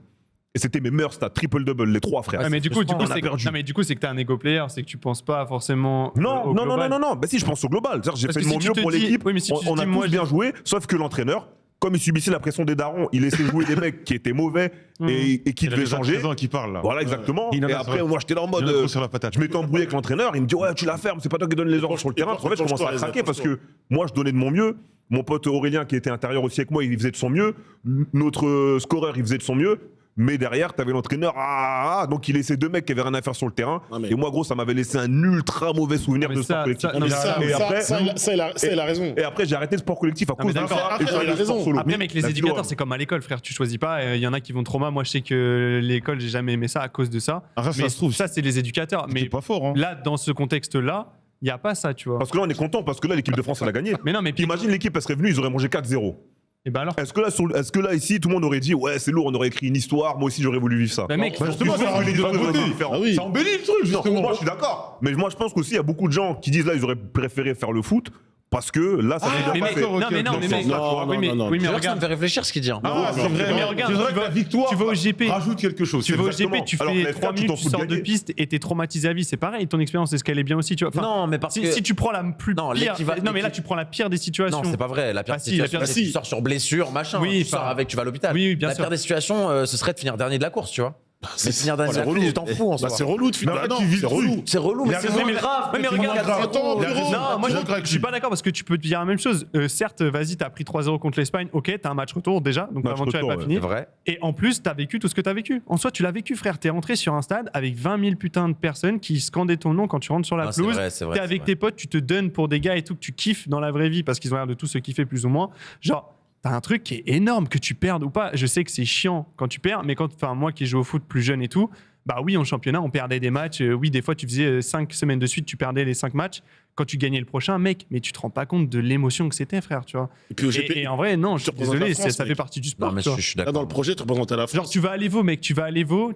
Et c'était mes meilleurs stats, triple double, les 3 frères. Ouais, mais du coup, frustrant, on c'est a perdu. non, mais du coup, c'est que t'es un ego player, c'est que tu penses pas forcément. Non, au non, non, global. non, non, non. Bah si, je pense au global. C'est-à-dire, j'ai Parce fait que de mon si mieux tu te pour dis- l'équipe. oui, mais si tu te On a dis, moi, tous bien joué, sauf que l'entraîneur, comme il subissait la pression des darons, il laissait jouer des mecs qui étaient mauvais et qui Il y a devaient les changer. présents qui parlent là. Voilà, exactement. Il en Et a après, sur- moi, j'étais là en mode. Il y en a trop sur la patate. Je m'étais embrouillé avec l'entraîneur, il me dit ouais, tu la fermes, c'est pas toi qui donne les ordres sur le terrain. En fait, je commençais à craquer parce que moi, je donnais de mon mieux. Mon pote Aurélien, qui était intérieur aussi avec moi, il faisait de son mieux. Notre scoreur, il faisait de son mieux. Mais derrière, t'avais l'entraîneur, donc il laissait 2 mecs qui avaient rien à faire sur le terrain. Non, mais- Et moi, gros, ça m'avait laissé un ultra mauvais souvenir Mais de sport ça- collectif. ça- non, mais ça- Et après, il a raison. et après, j'ai arrêté le sport collectif à mais cause de d'accord. ça. Après, Et je suis il a allé au sport raison. solo. Après, mec, les La éducateurs, vidéo, c'est comme à l'école, frère. Tu choisis pas. Il y en a qui vont trauma. Moi, je sais que l'école, j'ai jamais aimé ça à cause de ça. Après, ça Mais se trouve, ça, c'est les éducateurs. c'est Mais pas fort. Hein. là, dans ce contexte-là, il n'y a pas ça, tu vois. Parce que là, on est content, parce que là, l'équipe de France, elle a gagné. Mais non, mais puis. Imagine l'équipe, elle serait venue, ils auraient mangé 4-0. Et ben alors. Est-ce que là, ici, tout le monde aurait dit, ouais, c'est lourd, on aurait écrit une histoire, moi aussi, j'aurais voulu vivre ça. Bah, mec, Bah, justement, Ils ça ont rajoute des de la raisons beauté. différentes. Ah oui. Ça embellit le truc, Non, justement. moi, je suis d'accord. Mais moi, je pense qu'aussi, il y a beaucoup de gens qui disent là, ils auraient préféré faire le foot. Parce que là, ça s'est mais bien mec, passé. non, mais non, Dans mais ce mec. sens-là, tu vois. Oui, mais non, oui, mais Ça me regarde. fait réfléchir ce qu'il dit. Hein. Ah, c'est vrai. Mais regarde, C'est vrai tu que vas- la victoire tu vas au GP. rajoute quelque chose. Tu vas au Exactement. GP, tu Alors, fais la 3 F4, tu minutes, t'en tu fous de sors de gagner. piste et t'es traumatisé à vie. C'est pareil, ton expérience, est-ce qu'elle est bien aussi, tu vois. Enfin, Non, mais parce que. si tu prends la plus Non, pire. l'équivalent- Non, mais là, tu prends la pire des situations. Non, c'est pas vrai. La pire Ah, des si, la situations, pire- c'est si. que tu sors sur blessure, machin. Oui, tu sors enfin- avec, tu vas à l'hôpital. Oui, bien la sûr. pire des situations, ce serait de finir dernier de la course, tu vois. Mais finir dernier de la relou. course, tu t'en fous en soi. Bah, c'est relou de finir. Mais en fait, Non, tu vis c'est le truc. relou. C'est relou, mais Il a c'est raison, moins mais- grave. Ouais, mais que regarde, tout le monde attends, gagne. Pierrot. Non, moi d'accord avec je suis lui. pas d'accord parce que tu peux te dire la même chose. Certes, vas-y, t'as pris 3-0 contre l'Espagne, ok, t'as un match retour déjà, donc Match l'aventure est retour, pas ouais. finie. C'est vrai. Et en plus, t'as vécu tout ce que t'as vécu. En soi, tu l'as vécu, frère. T'es rentré sur un stade avec 20 000 putains de personnes qui scandaient ton nom quand tu rentres sur la Non, c'est pelouse. vrai, c'est vrai, T'es c'est avec vrai. tes potes, tu te donnes pour des gars et tout que tu kiffes dans la vraie vie parce qu'ils ont l'air de tous se kiffer plus ou moins. Genre, t'as un truc qui est énorme, que tu perdes ou pas. Je sais que c'est chiant quand tu perds, mais moi qui joue au foot plus jeune et tout, bah oui, en championnat, on perdait des matchs. Oui, des fois, tu faisais 5 semaines de suite, tu perdais les 5 matchs. Quand tu gagnais le prochain, mec, mais tu te rends pas compte de l'émotion que c'était, frère, tu vois. Et puis au GP, Et en vrai, non, je suis tu représentes désolé, la France, ça mec. fait partie du sport. Non, mais tu vois. je suis là, dans d'accord. le projet, tu représentes la Genre, France. tu vas à l'Evo, mec, tu vas à l'Evo,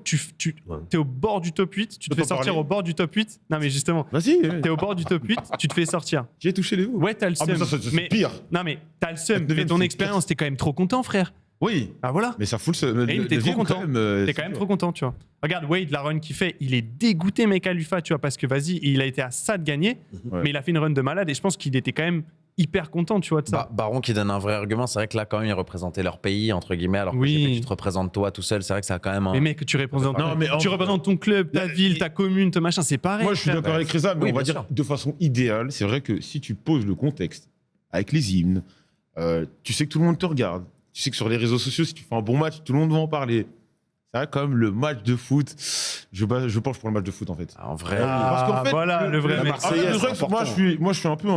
t'es au bord du top 8, tu te Peux fais pas sortir parler. au bord du top 8. Non, mais justement, Vas-y. t'es au bord du top 8, tu te fais sortir. J'ai touché les veaux. Ouais, t'as le Ah, seum. mais ça, c'est mais, pire. non, mais t'as le seum. Cette neuvième, Mais ton c'est expérience, t'es quand même trop content, frère. Oui. Ah voilà. Mais ça fout le. Et t'es trop content. T'es quand même trop trop content, tu vois. Regarde, Wade, la run qu'il fait, il est dégoûté, mec, à l'UFA, tu vois, parce que vas-y, il a été à ça de gagner, Ouais. mais il a fait une run de malade et je pense qu'il était quand même hyper content, tu vois, de ça. Baron qui donne un vrai argument, c'est vrai que là, quand même, ils représentaient leur pays, entre guillemets, alors que Oui. GP, tu te représentes toi tout seul, c'est vrai que ça a quand même un. Mais mec, tu représentes, Non, mais tu représentes ton club, ta Là, ville, ta commune, ton machin, c'est pareil. Moi, je suis frère. d'accord avec Reza, mais Oui, on va bien dire sûr. de façon idéale. C'est vrai que si tu poses le contexte avec les hymnes, tu sais que tout le monde te regarde. Tu sais que sur les réseaux sociaux, si tu fais un bon match, tout le monde va en parler. C'est vrai, quand même, le match de foot, je penche pour le match de foot, en fait. En vrai. Ah, Parce qu'en fait, voilà, le vrai la mec. Marseillaise, En fait, le vrai, c'est c'est que moi, important. moi, je suis un peu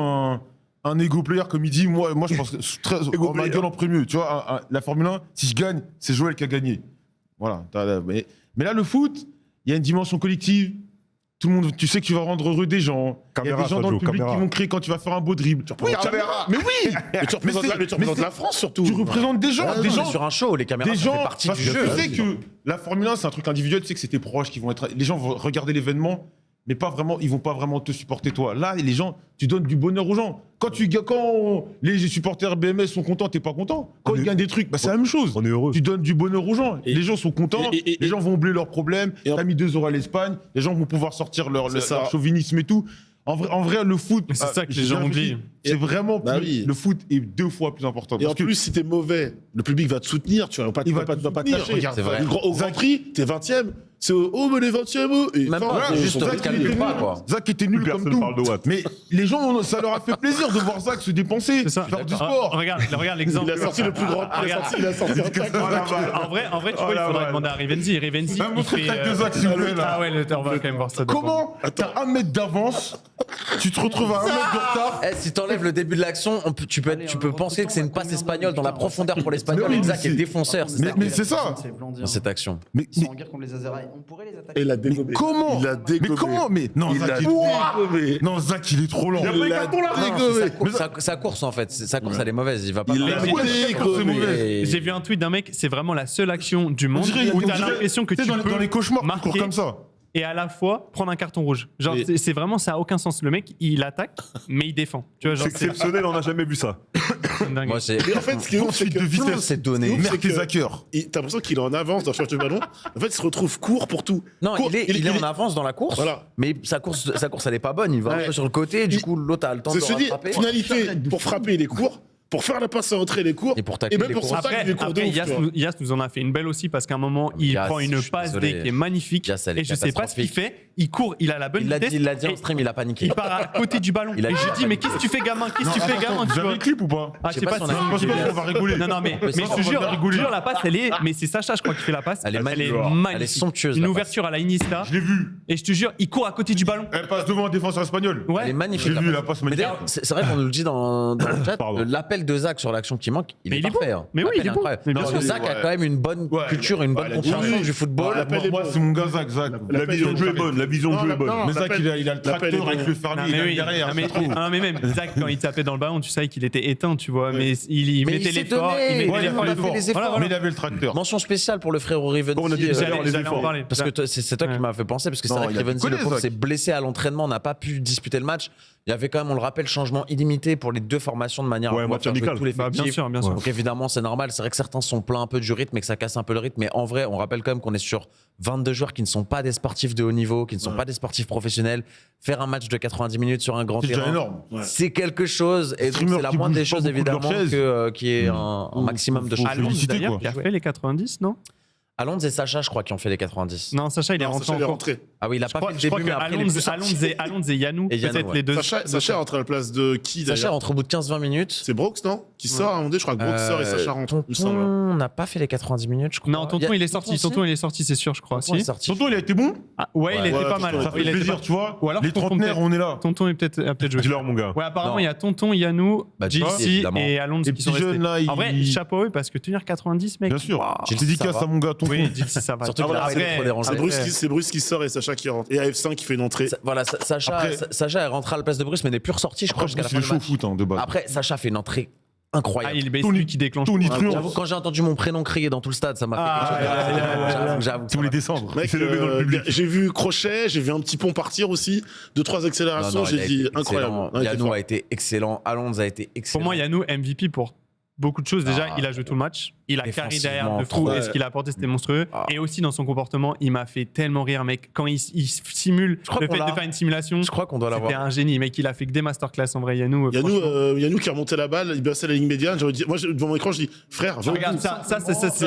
un ego player, comme il dit. Moi, je pense que Ego ma player. gueule en premier. Tu vois, la Formule 1, si je gagne, c'est Joël qui a gagné. Voilà. Mais là, le foot, il y a une dimension collective. Tout le monde, tu sais que tu vas rendre heureux des gens. Il y a Caméra, des gens ça dans le joue, public caméra. qui vont crier quand tu vas faire un beau dribble. Oui, caméra. mais oui. Mais tu représentes Mais la- mais tu représentes c'est- la France surtout. Tu représentes des gens, Ah, des non, gens, C'est sur un show, les caméras, des ça gens. fait partie Parce du que jeu. tu sais que la Formule 1, c'est un truc individuel. Tu sais que c'est tes proches qui vont être. Les gens vont regarder l'événement, mais pas vraiment. Ils vont pas vraiment te supporter toi. Là, les gens, tu donnes du bonheur aux gens. Quand les supporters BMS sont contents, t'es pas content. Quand On ils est- gagnent des trucs, bah, c'est la même chose. On est heureux. Tu donnes du bonheur aux gens. Et- les gens sont contents. et- les gens vont oublier leurs problèmes. Et en- T'as mis 2 euros à l'Espagne. Les gens vont pouvoir sortir leur C'est ça. chauvinisme et tout. En vrai, le foot. Mais c'est ça que les j'ai gens réfléchi, oublient. C'est vraiment. Bah oui. Le foot est 2 fois plus important. Et en Parce que plus, si t'es mauvais, le public va te soutenir, tu vas pas, Il va va te pas te soutenir, lâcher. regarde, c'est vrai. Au Grand Prix, t'es 20ème, c'est oh, mais les 20ème, oh. Et Même enfin, pas, ils juste sont au pas calcul calés. pas, quoi. Zach était nul Plus comme personne tout. parle de Watt. Mais les gens, ça leur a fait plaisir de voir Zach se dépenser, C'est ça. faire du Ah, sport. regarde l'exemple. Il a sorti le plus grand. Il a sorti un tac. En vrai, tu vois, il faudrait demander à Rivenzi. Rivenzi, Va il montrer fait. le tac de Zach, s'il vous plaît, là. Ah ouais, on va quand même voir ça. devant. Comment t'as 1 mètre d'avance, tu te retrouves à 1 mètre de retard. Eh, si t'enlèves le début de l'action, tu peux penser que c'est une passe espagnole dans la profondeur pour l'espagnol. Mais oui, Et Zach mais est défonceur Mais c'est ça. dans cette action. Mais, Ils sont en guerre contre les Azéraïs. On pourrait les attaquer. Et il a mais dégommé. comment Il a dégommé. Mais comment Mais non, Il Zach, a il est trop dégommé. Non, Zach, il est trop lent. Il a dégommé. Sa course, en fait. Sa course, elle est mauvaise. Il va pas. Il dans a la- dégommé. J'ai vu un tweet d'un mec, c'est vraiment la seule action du On monde dirait- où on t'as dirait- l'impression que tu tu sais, peux dans les cauchemars, tu marquer cours comme ça. et à la fois prendre un carton rouge. Genre, Mais- c'est vraiment, ça a aucun sens. Le mec, il attaque, mais il défend. Tu vois, genre, C'est exceptionnel, on n'a jamais vu ça. c'est dingue. Moi, c'est. Et en fait, ce qui est ouf, c'est Ensuite que de tout le monde vitesse. C'est donné. ouf, c'est que- Mertesacker. t'as l'impression qu'il est en avance dans le cherche de ballon. En fait, il se retrouve court pour tout. Non, Court, il est en avance dans la course, Voilà. mais sa course, elle est pas bonne. Il va un peu sur le côté, du Il- coup, l'autre a le temps de C'est le se dit, rattraper. finalité, pour frapper, il est court. Pour faire la passe à entrée, il est court. Et pour tacler, Et même il est pour court. son tacle, il est court de Après ouf, Yas, tu vois. Yas nous en a fait une belle aussi parce qu'à un moment, mais il Yas, prend une je suis passe désolé. D qui est magnifique. Yas, elle est Et je sais pas ce qu'il catastrophique. fait. il court, il a la bonne vitesse. Il l'a dit en et stream, il a paniqué. il part à côté du ballon. Il a Et dit, je il a dis, mais paniqué. qu'est-ce que tu fais, gamin? Qu'est-ce que tu fais, gamin? Vous Tu avez vois le clip ou pas? Ah, je sais pas si on a- Je pense qu'on va rigoler. Non, mais je te jure, la passe, mais c'est Sacha, je crois, qui fait la passe. Elle est magnifique. magnifique. Elle est somptueuse, Une la passe. ouverture à la Iniesta. Je l'ai vu. Et je te jure, il court à côté du ballon. Elle passe devant un défenseur espagnol. Elle est Ouais. magnifique. J'ai vu la passe Mais magnifique. d'ailleurs, c'est vrai qu'on nous le dit dans le chat, Pardon. l'appel de Zach sur l'action qui manque, il Mais est il est parfait. bon. hein. Mais oui, L'appel il est est bon. incroyable. Mais bien Parce que sûr. Zach a quand même une bonne culture, une bonne il a compréhension dit- du football. l'appel est Moi, bon. c'est mon gars, Zach. La vision de jeu est bonne. La vision de jeu est bonne. Mais Zach, il a le l'appel est tracteur bon. avec le Non, fermier, mais il oui. est derrière. Non, mais, c'est trop. non, mais même Zach, quand il tapait dans le ballon, tu savais qu'il était éteint, tu vois. Mais il Mais mettait il s'est l'effort. donné. Il mettait Ouais, il a l'effort fait et tout. l'effort. les efforts. Voilà, Mais il avait le tracteur. Mention spéciale pour le frère Rivenzi. Bon, on a dit J'allais les en efforts. parler. Parce que c'est toi qui Ouais. m'as fait penser, parce que c'est Non, vrai que il a Rivenzi, le déconné, pauvre, Zach. s'est blessé à l'entraînement, n'a pas pu disputer le match. Il y avait quand même, on le rappelle, changement illimité pour les deux formations de manière Ouais, à pouvoir match faire jouer amical. tous les Bah, bien effectifs. sûr, bien sûr. Donc évidemment, c'est normal. C'est vrai que certains sont pleins un peu du rythme et que ça casse un peu le rythme. Mais en vrai, on rappelle quand même qu'on est sur 22 joueurs qui ne sont pas des sportifs de haut niveau, qui ne sont pas des sportifs professionnels. Faire un match de 90 minutes sur un grand C'est déjà terrain, énorme. Ouais. c'est quelque chose. Et donc, Streamer c'est la qui moindre des bouge pas choses, beaucoup de leur évidemment, chaise. qu'il y ait un maximum de Faut choses. Alonso, féliciter, d'ailleurs, quoi. qui a fait les 90, non? Alonso et Sacha, je crois, qui ont fait les 90. Non, Sacha, il est Non, rentré Sacha, il est encore. rentré. Ah oui, il a pas fait le Je crois début, que mais après, il est plus sorti. Alonso et Yanou, Et Yanou, peut-être ouais. les deux. Sacha rentre à la place de qui Sacha d'ailleurs rentre au bout de 15-20 minutes. C'est Brooks, non? Qui sort à un moment donné, je crois que Brooks sort et Sacha rentre, il me semble. Tonton n'a pas fait les 90 minutes, je crois. Non, Tonton, il est sorti. Tonton, Tonton, il est sorti, c'est sûr, je crois. Tonton est Si. sorti. Tonton, il a été bon. Ah, ouais, il Ouais. était Ouais, pas mal. Tonton, Ça fait Il était plaisir, pas- tu vois. Ou alors Les Tonton, trentenaires, peut-être. on est là. Tonton est peut-être joué. Dis-leur, mon gars. Ouais, apparemment, Non. il y a Tonton, Yanou, Bah, JC évidemment. et Alonso Les qui sont petits jeunes, restés. là, En vrai, ils- chapeau à eux, parce que tenir 90, mec. Bien sûr. waouh. J'ai Gilles, dédicace ça va. à mon gars, Tonton. Oui, JC, ça va. Surtout qu'il a pas été trop dérangé. C'est Bruce qui sort et Sacha qui rentre. Et AF5 qui fait une entrée. Voilà, Sacha, Après- Sacha est rentré à la place de Bruce, mais n'est plus ressorti, je crois, Après, jusqu'à la c'est fin le du show match. foot, hein, de base. Après, Sacha fait une entrée Ah, incroyable. il est Tony- celui qui déclenche. Tony tout. Truant. J'avoue, quand j'ai entendu mon prénom crier dans tout le stade, ça m'a fait Ah, quelque chose. J'avoue, Tous les décembre. Mec, s'est levé dans le public. j'ai vu Crochet, j'ai vu un petit pont partir aussi. 2-3 accélérations, j'ai dit incroyable. Ouais, il était Yanou fort. a été excellent. Alonso a été excellent. Pour moi, Yanou, MVP pour beaucoup de choses. Déjà, Ah, il a joué tout le match. Il a carré derrière défensivement, de fou. ouais. Et ce qu'il a apporté, c'était monstrueux. Ah. Et aussi, dans son comportement, il m'a fait tellement rire, mec. Quand il simule crois le qu'on fait de l'a. faire une simulation, Je crois qu'on doit c'était l'avoir. un génie, mec. Il a fait que des masterclass en vrai, Yanou. Yanou qui a remonté la balle, il baissait la ligne médiane. J'aurais dit, moi, devant mon écran, je dis, frère, viens au Regarde, bout.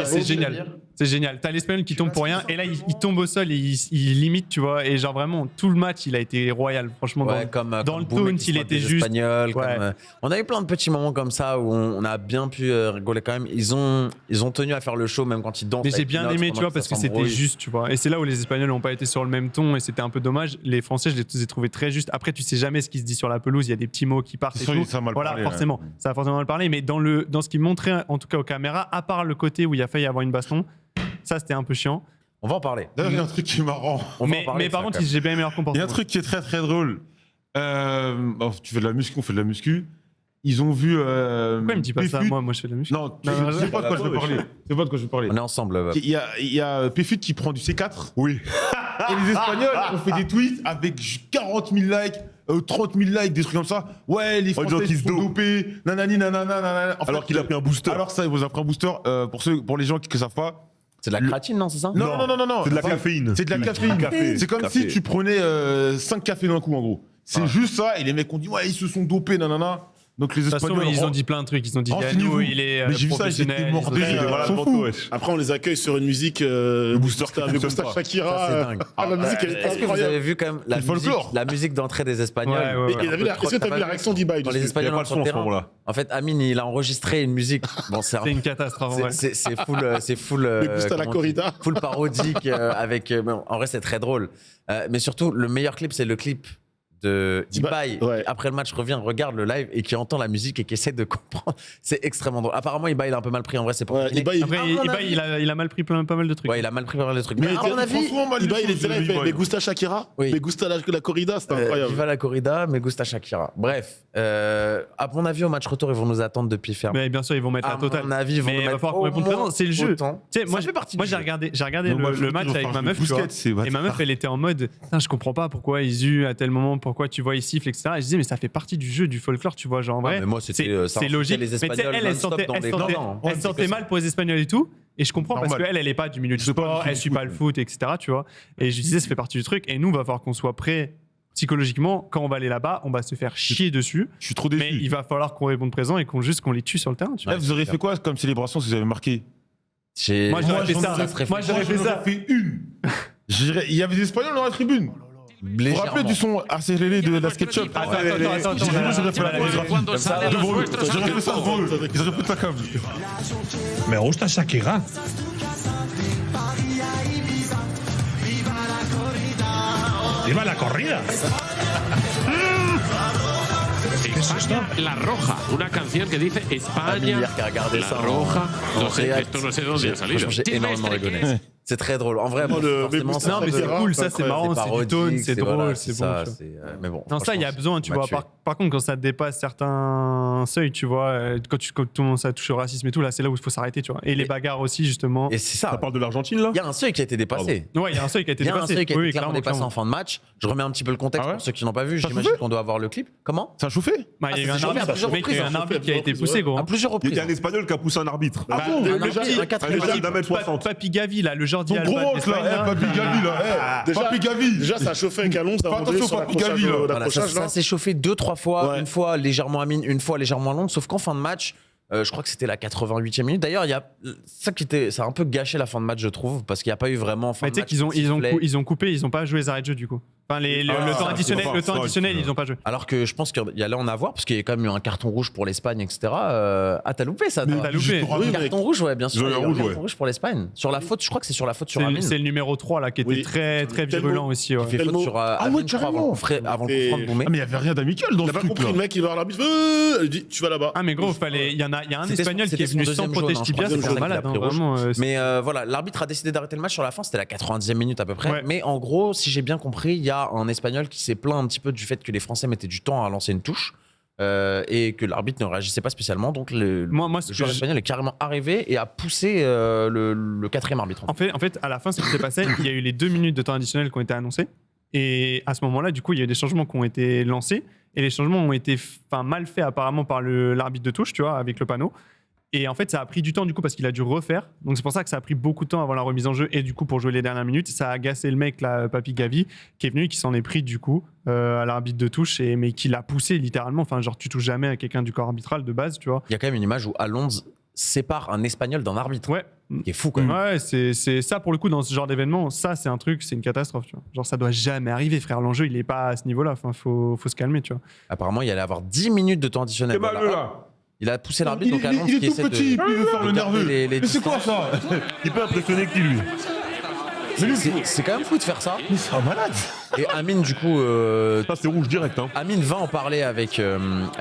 c'est génial. C'est génial. T'as l'Espagnol qui tombe pour rien. Et là, il tombe au sol et il limite, tu vois. Et genre, vraiment, tout le match, il a été royal. Franchement, Ouais, dans comme le Boumé taunt, qui se il moque était des juste. Espagnols, Ouais. on a eu plein de petits moments comme ça où on a bien pu rigoler quand même. Ils ont tenu à faire le show même quand ils dansent. Mais j'ai avec bien Pinox aimé, tu pendant vois, que parce ça que c'était s'embrouille. juste, tu vois. Et c'est là où les Espagnols n'ont pas été sur le même ton et c'était un peu dommage. Les Français, je les ai trouvés très justes. Après, tu sais jamais ce qui se dit sur la pelouse. Il y a des petits mots qui partent. C'est Et sûr, tout. ça a mal Voilà, parlé, forcément. ouais. Ça a forcément mal parlé. Mais dans ce qui montrait, en tout cas aux caméras, à part le côté où il a failli y avoir une baston, ça, c'était un peu chiant. On va en parler. D'ailleurs, il y a un truc qui est marrant. On va en Mais parler de par ça, contre, quand même. j'ai bien aimé leur Il y comportement. a un truc qui est très très drôle. Tu fais de la muscu, on fait de la muscu. Ils ont vu. Pourquoi il me dit pas ça? Péfut. Moi, je fais de la musique. Non, tu sais pas de quoi je veux parler. C'est pas de quoi je veux parler. On est ensemble. Il y a Péfut qui prend du C4. Oui. Et les Espagnols ont fait des tweets avec 40 000 likes, 30 000 likes, des trucs comme ça. Ouais, les En disant Français qu'ils ils se sont dopent. dopés. Nanani, nanana. En Alors fait, qu'il a pris un booster. Alors ça, il vous a pris un booster. Pour les gens qui ne savent pas. C'est de la créatine, non, c'est ça Non. C'est de la Enfin, caféine. C'est de la Du caféine. café. C'est comme Café. si tu prenais 5 cafés d'un coup, en gros. C'est juste ça. Et les mecs ont dit, ouais, ils se sont dopés, nanana. Donc les De toute façon, Espagnols. ils ont dit plein de trucs. Ils ont dit Renseignez-vous. Yanou, il est Mais j'ai vu ça, j'étais professionnel. mort ils ont de dit- rire. Voilà, S'en devant fout. toi, wesh. Après, on les accueille sur une musique. booster qui avec fonctionne Gusta pas. Shakira. Ça, c'est dingue. Ah, la musique, elle est Est-ce que vous incroyable. avez vu quand même la C'est le musique, folklore. la musique d'entrée des Espagnols Ouais, ouais, ouais. Et est-ce que t'as vu la réaction d'Ibai Quand les dessus Il n'y Espagnols a pas entrent le son sur en le ce terrain, moment-là. en fait, Amine, il a enregistré une musique. Bon, c'est C'est une catastrophe. en vrai. c'est full. Mais Gusta la comment corrida. full parodique avec. Bon, en vrai, c'est très drôle. Mais surtout, le meilleur clip, c'est le clip de Ibai. Ouais. Après le match, revient, regarde le live et qui entend la musique et qui essaie de comprendre. C'est extrêmement drôle. Apparemment, Ibai, il a un peu mal pris. En vrai, c'est pour. Ouais, Ibai, Après, À mon Ibai, avis- il a mal pris pas mal de trucs. Ouais, il a mal pris le truc. Mais Mais à mon avis, Ibai, il était là, il fait Mais Gusta Shakira, Oui. mais Gusta la corrida, c'était incroyable. Viva la corrida, mais Gusta Shakira. Bref, à mon avis, au match retour, ils vont nous attendre de pied ferme. Mais bien sûr, ils vont mettre À la totale. mon avis, ils vont Mais nous il va mettre falloir qu'on au réponde moins présent, c'est le jeu. autant. Tu sais, moi, Ça fait partie moi du j'ai jeu. regardé Non, le match avec ma meuf, tu vois. Et ma meuf, elle était en mode, putain, je comprends pas pourquoi ils eut à tel moment, pourquoi tu vois ils sifflent, etc. Et je disais, mais ça fait partie du jeu, du folklore, tu vois, genre en Ouais, vrai. mais moi, c'était, ça c'est insultait logique. les Mais tu sais, Espagnols elle non-stop sentait, dans elle les- sentait, Non, non, elle c'est sentait que mal pour les Espagnols et tout. Et je comprends parce Normal. qu'elle, elle est pas du milieu du C'est pas sport, du elle foot, suit pas le foot, etc. Tu vois. Et je lui disais, ça fait partie du truc. Et nous, il va falloir qu'on soit prêts psychologiquement. Quand on va aller là-bas, on va se faire chier dessus. Je suis trop Mais il déçu. va falloir qu'on réponde présent et qu'on les tue sur le terrain. Tu vois. Eh, vous aurez fait quoi comme célébration si vous avez marqué? J'ai- Moi, j'aurais fait j'en ça. aurais Moi, j'aurais fait ça. fait une. Il y avait des Espagnols dans la tribune. Vous vous rappelez du son accéléré de la SketchUp? Attends. Cuando sale los Devant eux. nuestros J'aurais fait ça devant eux. Ils auraient fait la câble. Me gusta Shakira. ¡Viva la corrida! España, La Roja, una canción que dice España, Familiar qui a regardé La ça en- Roja. en No sé, réact. esto no sé dónde ha salido. Franchement, j'ai énormément rigolé. C'est très drôle. En vrai, Moi, le- forcément, mais ça Non, mais fait c'est rire. cool, ça, c'est marrant, c'est du tone, parodique, c'est drôle, voilà, c'est bon. ça, tu vois. mais bon. Non, ça, il y a franchement, besoin, tu m'a vois. tué. Par contre, quand ça dépasse certains seuils, tu vois, quand tout le monde ça touche au racisme et tout, là, c'est là où il faut s'arrêter, tu vois. Et les bagarres aussi, justement. Et c'est ça. Ça parle de l'Argentine, là Il y a un seuil qui a été dépassé. Ouais, il y a un seuil qui a été Il y a un dépassé. seuil qui a Oui, été clairement dépassé clairement. en fin de match. Je remets un petit peu le contexte Ah ouais pour ceux qui n'ont pas vu. Ça J'imagine chauffait qu'on doit avoir le clip. Comment Ça a chauffé? Bah, il y a eu Ah, un c'est chauffé à arbitre, plusieurs mec, il y a eu un reprises, arbitre qui a été ouais. poussé, gros. À plusieurs Il reprises. y a un Espagnol qui a poussé un arbitre. Ah bon, Un déjà, arbitre, un quatrième Déjà, arbitre. d'un mètre 60. Papi Gavi, là, le Jordi Ton Alba gros de oncle là, l'Espagne, là. Papi Gavi là. Déjà- Papi Gavi. Déjà, ça a chauffé avec Alonso. Fais attention, Papi Gavi, là. Voilà, ça s'est chauffé 2-3 fois, Ouais. une fois légèrement à Amine, une fois légèrement à Londres, sauf qu'en fin de match, je crois que c'était la 88e minute. D'ailleurs, il y a ça a un peu gâché la fin de match, je trouve, parce qu'il n'y a pas eu vraiment fin Mais de tu sais match. ils ont coupé, ils ont pas joué les arrêts de jeu du coup. Enfin, le temps additionnel, ils ont pas joué. Alors que je pense qu'il y allait en avoir, parce qu'il y a quand même eu un carton rouge pour l'Espagne, etc. Ah, t'as loupé ça, toi. T'as loupé. Oui, Un mais- carton rouge, ouais, bien sûr. Ils ont eu Il y a un eu rouge, carton ouais. rouge pour l'Espagne. Sur la faute, je crois que c'est sur la faute sur Amine. C'est le numéro 3 là qui était Oui. très très Tellement- virulent aussi. Ouais. Il fait faute Tellement- sur Ah Amine, ouais, je crois, avant carrément. le coup franc de Boumé. Ah, mais il n'y avait rien d'amical dans Il ce n'a pas truc compris, là. le mec, il va voir l'arbitre. Il dit, tu vas là-bas. Ah mais gros, il y a un C'était Espagnol qui c'était est venu son sans deuxième protège jaune, tibia, je crois. c'est C'est malade, ça qu'il a hein, pris rouge. vraiment. Mais voilà, l'arbitre a décidé d'arrêter le match sur la fin, c'était la 90e minute à peu près. Ouais. Mais en gros, si j'ai bien compris, il y a un Espagnol qui s'est plaint un petit peu du fait que les Français mettaient du temps à lancer une touche et que l'arbitre ne réagissait pas spécialement. Donc Moi, le joueur espagnol est carrément arrivé et a poussé le quatrième arbitre. En fait, à la fin, ce qui s'est passé, il y a eu les 2 minutes de temps additionnel qui ont été annoncées. Et à ce moment-là, du coup, il y a eu des changements qui ont été lancés. Et les changements ont été mal faits apparemment par l'arbitre de touche, tu vois, avec le panneau. Et en fait, ça a pris du temps, du coup, parce qu'il a dû refaire. Donc, c'est pour ça que ça a pris beaucoup de temps avant la remise en jeu. Et du coup, pour jouer les dernières minutes, ça a agacé le mec, là, Papi Gavi, qui est venu, qui s'en est pris, du coup, à l'arbitre de touche, mais qui l'a poussé littéralement. Enfin, genre, tu touches jamais à quelqu'un du corps arbitral de base, tu vois. Il y a quand même une image où Alonso sépare un Espagnol d'un arbitre. Ouais. Qui est fou quand même. Ouais, c'est ça pour le coup dans ce genre d'événement. Ça, c'est un truc, c'est une catastrophe. Tu vois. Genre, ça doit jamais arriver, frère. L'enjeu, il est pas à ce niveau-là. Enfin, faut se calmer, tu vois. Apparemment, il allait avoir 10 minutes de temps additionnel. C'est mal, Voilà. là. Il a poussé l'arbitre, donc Alonso Il qui est tout essaie petit, de. puis il veut faire le de garder nerveux. les Mais c'est quoi distances. ça? Il peut impressionner qui, lui? C'est quand même fou de faire ça. Mais c'est un malade. Et Amine, du coup, Ça, c'est rouge direct, hein. Amine va en parler avec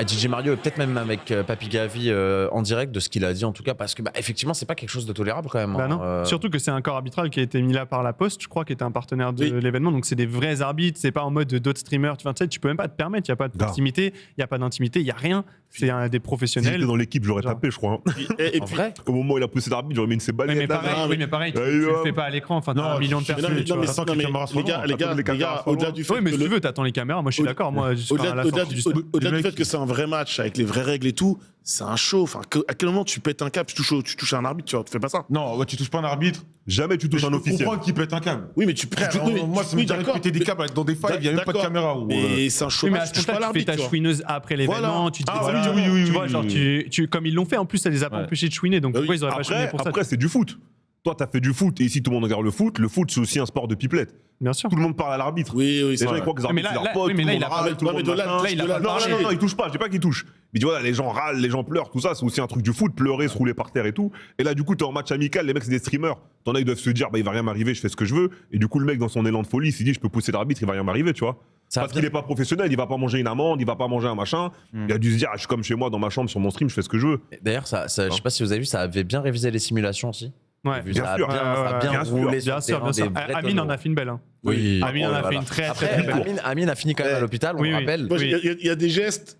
DJ Mario et peut-être même avec Papi Gavi en direct de ce qu'il a dit en tout cas parce que effectivement c'est pas quelque chose de tolérable quand même. Bah hein. non. Surtout que c'est un corps arbitral qui a été mis là par la Poste, je crois, qui était un partenaire de Oui. l'événement. Donc c'est des vrais arbitres. C'est pas en mode d'autres streamers. Tu sais, tu peux même pas te permettre. Il y a pas de Grave. proximité, il y a pas d'intimité, il y a rien. C'est des Si j'étais professionnels. dans l'équipe, j'aurais Genre. tapé, je crois. hein. Et En puis, vrai, Au moment où il a poussé l'arbitre, j'aurais mis une Oui, mais balayette pareil, là. oui, mais pareil, tu Ouais, le ouais. fais pas à l'écran. Enfin, t'as Non, un million de je- mais non, personnes. mais, tu non, vois. mais, Attends que non, les mais caméras soient les gars, loin. les gars, Attends que les les gars, caméras soient au-delà loin. du fait Oui, mais que si le- tu veux, t'attends les caméras. Moi, je suis d'accord. Moi, Au-delà la sortie du sport. au-delà Le du mec, fait que c'est un vrai match avec les vraies règles et tout, c'est un show. Enfin, à quel moment tu pètes un câble, tu touches à un arbitre, tu vois, tu fais pas ça. Non, ouais, tu touches pas un arbitre. Jamais tu Mais touches je un peux officiel. comprendre qu'il pète un câble. Oui, mais tu Frère, oui, mais- moi, ça oui, me dirait de d'accord, péter des mais- câbles dans des fives, il n'y a même pas de d'accord. caméra. ou, Mais c'est un show Oui, mais à match, ce tu touches pas moment-là, tu fais l'arbitre. ta tu vois. chouineuse après l'événement, Voilà. tu te dis, Ah, voilà, oui, oui, tu vois, oui, genre, oui. comme ils l'ont fait, en plus, ça les a pas Ouais. empêchés de chouiner, donc Bah oui. pourquoi ils auraient pas chouiné pour ça Après, c'est du foot. Toi, t'as fait du foot et ici, tout le monde regarde le foot. Le foot, c'est aussi un sport de pipelette. Bien sûr. Tout le monde parle à l'arbitre. Oui, oui, Les c'est gens, vrai. ils croient que les Mais arbitres, là- c'est là- leurs potes. oui, mais tout là, le il monde a pas- râle, tout le non, mais monde de là- machin. là, il a de pas là- Non, parlé. non, non, il touche pas. Je dis pas qu'il touche. Mais il dit voilà, les gens râlent, les gens pleurent, tout ça. C'est aussi un truc du foot, pleurer, se rouler par terre et tout. Et là, du coup, t'es en match amical, les mecs, c'est des streamers. T'en as, ils doivent se dire, bah, il va rien m'arriver, je fais ce que je veux. Et du coup, le mec, dans son élan de folie, il s'est dit, je peux pousser l'arbitre, il va rien m'arriver, tu vois. ça Parce qu'il est pas professionnel, il va pas manger une amende, il va pas manger un machin. Il a dû se dire, ah, je suis comme chez moi dans ma chambre, sur mon stream, je fais ce que je veux. D'ailleurs, je sais pas si vous avez vu, ça avait bien révisé les simulations aussi. Ouais. J'ai vu, Bien ça a sûr. bien, ça a Ouais, bien bien sûr. roulé sur Bien le sûr, terrain, bien sûr. des vrais Amine en tonneaux. a fait une belle. Hein. Oui. Amine en a fait une très, très, très Après, belle. Amine a fini quand même à l'hôpital, on Oui, le oui. rappelle. Moi, Oui. il y a des gestes,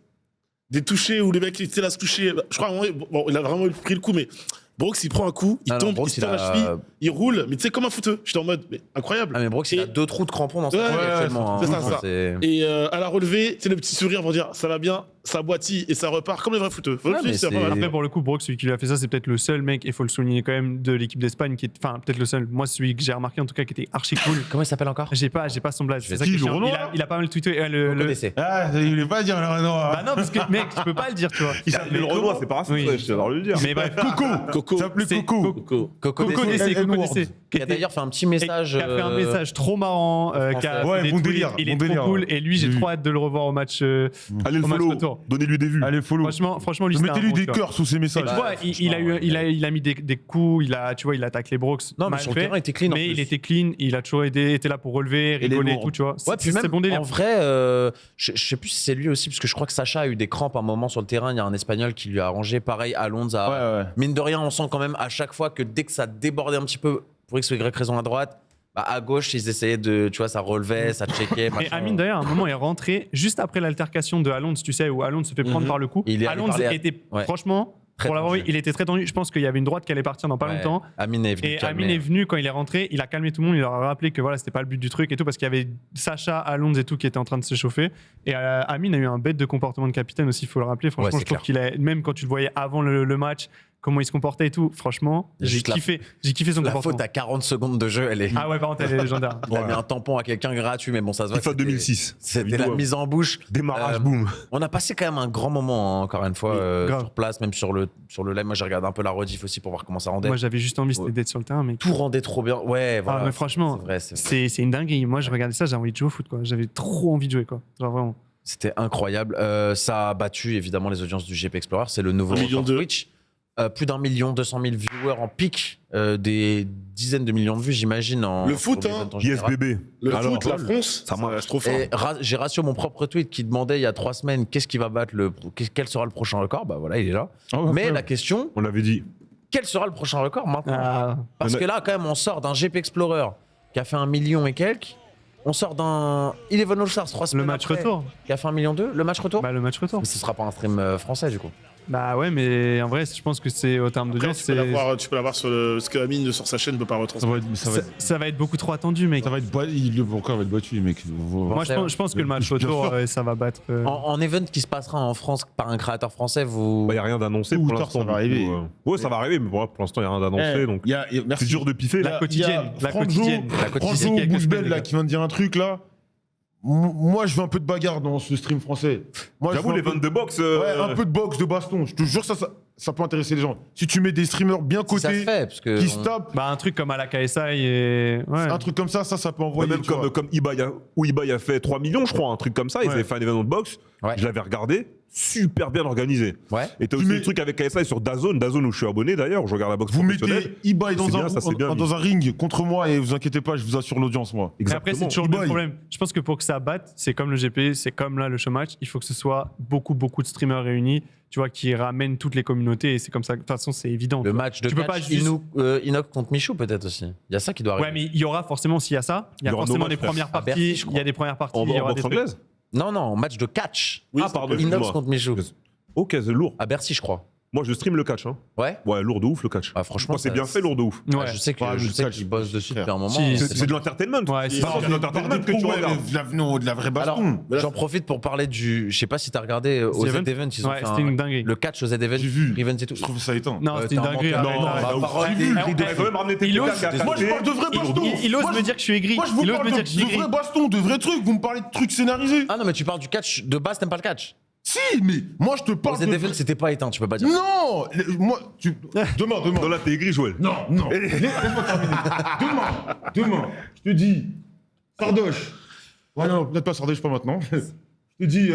des touchés où les mecs étaient là à se toucher. Je crois, à un moment, bon, il a vraiment pris le coup, mais Brooks, il prend un coup, il Non, non, tombe, Brooks, il se tire il la a- cheville, il roule, mais tu sais, comme un footeux. J'étais en mode, mais incroyable. Ah mais Brooks, il a Et- 2 trous de crampons dans son Ouais, pied ouais, actuellement. c'est hein. ça, ça. C'est- Et à la relevée, tu sais, le petit sourire pour dire, ça va bien, ça boitille et ça repart comme les vrais footeux. Ouais, mais c'est- Après, pour le coup, Brooks, celui qui lui a fait ça, c'est peut-être le seul mec, et il faut le souligner quand même, de l'équipe d'Espagne, qui est, enfin, peut-être le seul. Moi, celui que j'ai remarqué, en tout cas, qui était archi cool. Comment il s'appelle encore? J'ai pas son blaze. C'est ça Qui, qui est le chiant. Renoir Il a pas mal tweeté. Vous connaissez. Ah, il voulait pas dire le Renoir. Bah non, parce que, mec, tu peux pas le dire, tu vois. Il s'appelle le Renoir, c'est pas raciste, Oui. ouais, je vais le dire. Mais bref. Coco. Ça s'appelait C'est Coco. Coco Coco DC, DC, Coco DC. qui a d'ailleurs fait un petit message. Qui a fait un message trop marrant. Qui a Ouais, fait des bon tweets, délire, il est bon trop délire, cool. ouais. Et lui, j'ai J'ai trop vu. hâte de le revoir au match. Allez le au match follow, retour. donnez-lui des vues. Allez, follow. Franchement, lui, c'était un Mettez-lui bon, des tu vois. cœurs sous ses Et messages. tu vois, il a mis des coups, tu vois, il attaque les Brooks. Non, mais mal sur le fait, terrain, il était clean, en Mais plus. il était clean, il a toujours été là pour relever, les rigoler et lourds. tout, tu vois. Ouais, puis C'est même, bon délire. en vrai, je sais plus si c'est lui aussi, parce que je crois que Sacha a eu des crampes un moment sur le terrain. Il y a un Espagnol qui lui a arrangé. Pareil, Alonso a. Ouais, ouais. Mine de rien, on sent quand même à chaque fois que dès que ça débordait un petit peu, pour X ou Y raison à droite, bah à gauche, ils essayaient de. Tu vois, ça relevait, ça checkait. Et machin. Amine, d'ailleurs, à un moment, est rentré juste après l'altercation de Alonso, tu sais, où Alonso se fait prendre Mhm. par le coup. Il est allé Alonso parler à- était, Ouais. franchement, Très pour l'avoir vu, tendu. il était très tendu. Je pense qu'il y avait une droite qui allait partir dans pas Ouais. longtemps. Amine est venu. Et calmer. Amine est venu quand il est rentré, il a calmé tout le monde, il leur a rappelé que voilà, c'était pas le but du truc et tout, parce qu'il y avait Sacha, Alonso et tout qui étaient en train de s'échauffer. Et Amine a eu un bête de comportement de capitaine aussi, il faut le rappeler. Franchement, Ouais, je trouve qu'il a, même quand tu le voyais avant le match, comment il se comportait et tout, franchement, j'ai Juste kiffé son La comportement. faute à 40 secondes de jeu, elle est. Ah ouais, par contre, elle est légendaire. Il a mis un tampon à quelqu'un gratuit, mais bon, ça se voit. FIFA c'était- 2006. C'était la mise en bouche. Démarrage, Euh, boum. On a passé quand même un grand moment, hein, encore une fois, grave. sur place, même sur le live. Moi, j'ai regardé un peu la rediff aussi pour voir comment ça rendait. Moi, j'avais juste envie, c'était Ouais. d'être sur le terrain, mais Tout rendait trop bien. Ouais, voilà. Ah, mais franchement, C'est vrai, c'est vrai. c'est une dinguerie. Moi, je regardais ça, j'avais envie de jouer au foot, quoi. J'avais trop envie de jouer, quoi. Genre vraiment. C'était incroyable. Ça a battu évidemment les audiences du GP Explorer. C'est le nouveau 1,2 million. record Twitch. Plus d'1 200 000 viewers en pic, des dizaines de millions de vues, j'imagine. Le foot, hein. Yes, bébé. Le Alors, foot, la France, ça marche. reste trop fort. Et j'ai ratio mon propre tweet qui demandait il y a 3 semaines qu'est-ce qui va battre quel sera le prochain record. Bah voilà, il est là. Ah ouais, Mais frère. la question, On l'avait dit. quel sera le prochain record maintenant? Ah, Parce que là, quand même, on sort d'un GP Explorer qui a fait 1 million et quelques. On sort d'un Eleven All Stars 3 semaines le match après, retour. qui a fait 1,2 million. Le match retour? Bah, le match retour. Mais ce sera pas un stream français du coup. Bah ouais, mais en vrai, je pense que c'est au terme Après, d'audience, tu peux l'avoir sur parce que Amine sur sa chaîne ne peut pas retransmettre. ça va être beaucoup trop attendu, mec. Ça va être le record va être battu, mec. Moi, je pense que le match Bien retour, sûr. ça va battre. En event qui se passera en France par un créateur français, vous. Il n'y a rien d'annoncé Tôt ou pour tard, l'instant. ça va du coup, arriver. Ouais, ça va arriver, mais bon, pour l'instant, il n'y a rien d'annoncé. Donc, c'est dur de piffer. La quotidienne. La Franjo, quotidienne. Franjo Quelques Bouzbel, semaines, là, les qui vient de dire un truc, là. Moi, je veux un peu de bagarre dans ce stream français. Moi, je J'avoue, veux les un peu- ventes de boxe. Ouais, un peu de boxe, de baston. Je te jure, ça peut intéresser les gens. Si tu mets des streamers bien Si ça se cotés, fait, parce que. qui se tapent, Bah, un truc comme à la KSI et. Ouais. un truc comme ça peut Ouais, envoyer. même tu vois. comme Ibai, où Ibai a fait 3 millions, je crois, un truc comme ça. Ils Ouais. avaient fait un événement de boxe. Ouais. Je l'avais regardé. Super bien organisé. Ouais. Et t'as Tu aussi mets- des trucs avec KSI sur DAZN où je suis abonné d'ailleurs. Je regarde la boxe Vous professionnelle. mettez Ibai dans, C'est bien, ça, c'est bien, dans un ring contre moi et vous inquiétez pas, je vous assure l'audience, moi. Mais après, c'est toujours le même Ibai. problème. Je pense que pour que ça batte, c'est comme le GP, c'est comme là le showmatch, il faut que ce soit beaucoup de streamers réunis, tu vois, qui ramènent toutes les communautés et c'est comme ça. De toute façon, c'est évident. Le match de Tu peux catch, pas juste- Inox contre Michou, peut-être aussi. Il y a ça qui doit arriver. Ouais, mais il y aura forcément, s'il y a ça, il y a Il y aura forcément nos des matchs, premières À parties. Bercy, je Il y a des premières parties, il y En aura des boxe trucs. anglaise. Non, match de catch. Oui, Ah, pardon. Inox excuse-moi. contre Michou. Ok, c'est lourd. À Bercy, je crois. Moi, je stream le catch. Hein. Ouais. Ouais, lourd de ouf le catch. Ah, franchement, Moi, c'est ça- bien fait, lourd de ouf. Ah, Ouais. je sais Ouais, je le sais catch, qu'ils bossent dessus frère. depuis un moment. Si, C'est de l'entertainment. Ouais, c'est Non, ça. c'est de l'entertainment que tu regardes. Non, de la vraie Alors, baston. j'en profite pour parler du. Je sais pas si t'as regardé au The Z Event. Event, ils ont Ouais, fait c'était une dinguerie. le catch au Z Event. J'ai vu. Event et tout. Je trouve ça éteint. Non, c'était une t'es un dinguerie. menteur. arrête, Non, arrête. bah, parole Ouais, du- eh, Il a quand même ramené tes il pétales ose- qui a Moi, je caché. parle de vrais bastons. Il ose Moi, me dire que je suis aigri. Moi, je vous Il ose parle me dire que je suis de aigri. vrais bastons, de vrais trucs. Vous me parlez de trucs scénarisés. Ah non, mais tu parles du catch de base, t'aimes pas le catch. Si, mais moi, je te Au parle Z de... Event, c'était pas éteint, tu peux pas dire. Non moi, Demain. Dans la t'es aigri, Joël. Non. Laisse-moi terminer. Demain, je te dis, Sardoche. Ouais, non, peut-être pas Sardoche, pas maintenant. Je te dis,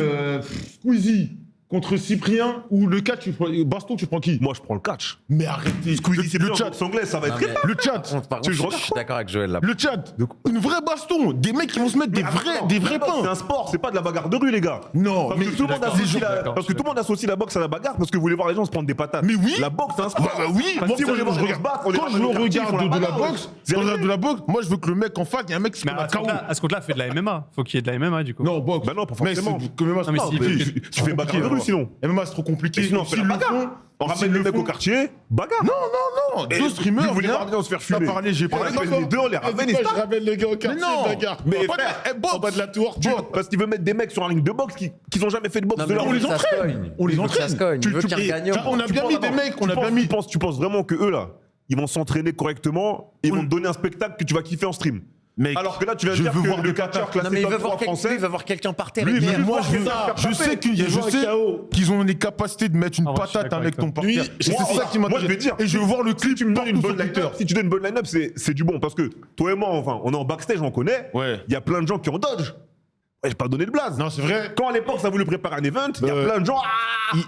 Squeezie contre Cyprien ou le catch, baston, tu prends qui? Moi, je prends le catch. Mais arrêtez. Squeezie, c'est le bien en chat. boxe anglaise, ça va être Non, très mais- Le chat. Par Tu veux contre, que je je suis d'accord avec Joël là. Le chat. Une vraie baston. Des mecs qui vont se mettre des vrais C'est pains. un sport, c'est pas de la bagarre de rue, les gars. Non, Parce mais que tout le monde associe parce que tout le monde associe la boxe à la bagarre parce que vous voulez voir les gens se prendre des patates. Mais oui. La boxe, c'est un sport. Bah oui, moi, Si vous voulez voir les gens se battre, on les quand ramène je au quartier, ils font regarde de la bagarre, boxe, ouais. quand je regarde de la boxe, moi je veux que le mec en face, il y a un mec qui se Mais prend la à ce KO. compte-là, fait de la MMA. Faut qu'il y ait de la MMA, du coup. Non, boxe. Bah non, pas Mais forcément. c'est que MMA, Non, mais c'est si- pas- Tu fais bagarre de rue, sinon MMA, c'est trop compliqué. Et sinon, on Et fait s'ils la le bagarre. font- On s'ils ramène le les mecs font- au quartier, bagarre. Non, Et deux streamers. vous voulez viens, pas se faire t'as fumer. parlé, j'ai parlé. On ramène les deux, on les ramène et Vas-y, ça. je ramène les gars au quartier, non. bagarre. Mais En bas de- frère, en bas de la tour. parce qu'il veut mettre des mecs sur un ring de boxe qui ont jamais fait de boxe Non, de mais leur on il les veut que ça entraîne. se cogne. On les Il veut que ça entraîne. se cogne. Il veut Tu- qu'il tu- regagne. on a bien mis des mecs, on a bien mis. Tu penses vraiment que eux là, ils vont s'entraîner correctement, ils vont te donner un spectacle que tu vas kiffer en stream. Mec, Alors que là, tu vas je dire veux que voir le des catcheur patates. Non, mais classé il veut top 3 voir français, il va voir quelqu'un par terre. Lui, et mais dire, moi, je veux ça. je sais Il joue un KO. qu'ils ont les capacités de mettre une Ah, moi, je suis patate à un d'accord mec avec tombe par Lui, terre. Et c'est moi, ça qui moi, m'intéresse. je vais dire, Et je veux voir le clip. tu me donnes une partout bonne sur Twitter. line-up, si tu donnes une bonne line-up, c'est du bon. Parce que toi et moi, enfin, on est en backstage, on connaît. Ouais. Il y a plein de gens qui ont dodge. Ouais, j'ai pas donné de blaze. Non, c'est vrai. Quand à l'époque, ça voulait préparer un event, il y a plein de gens.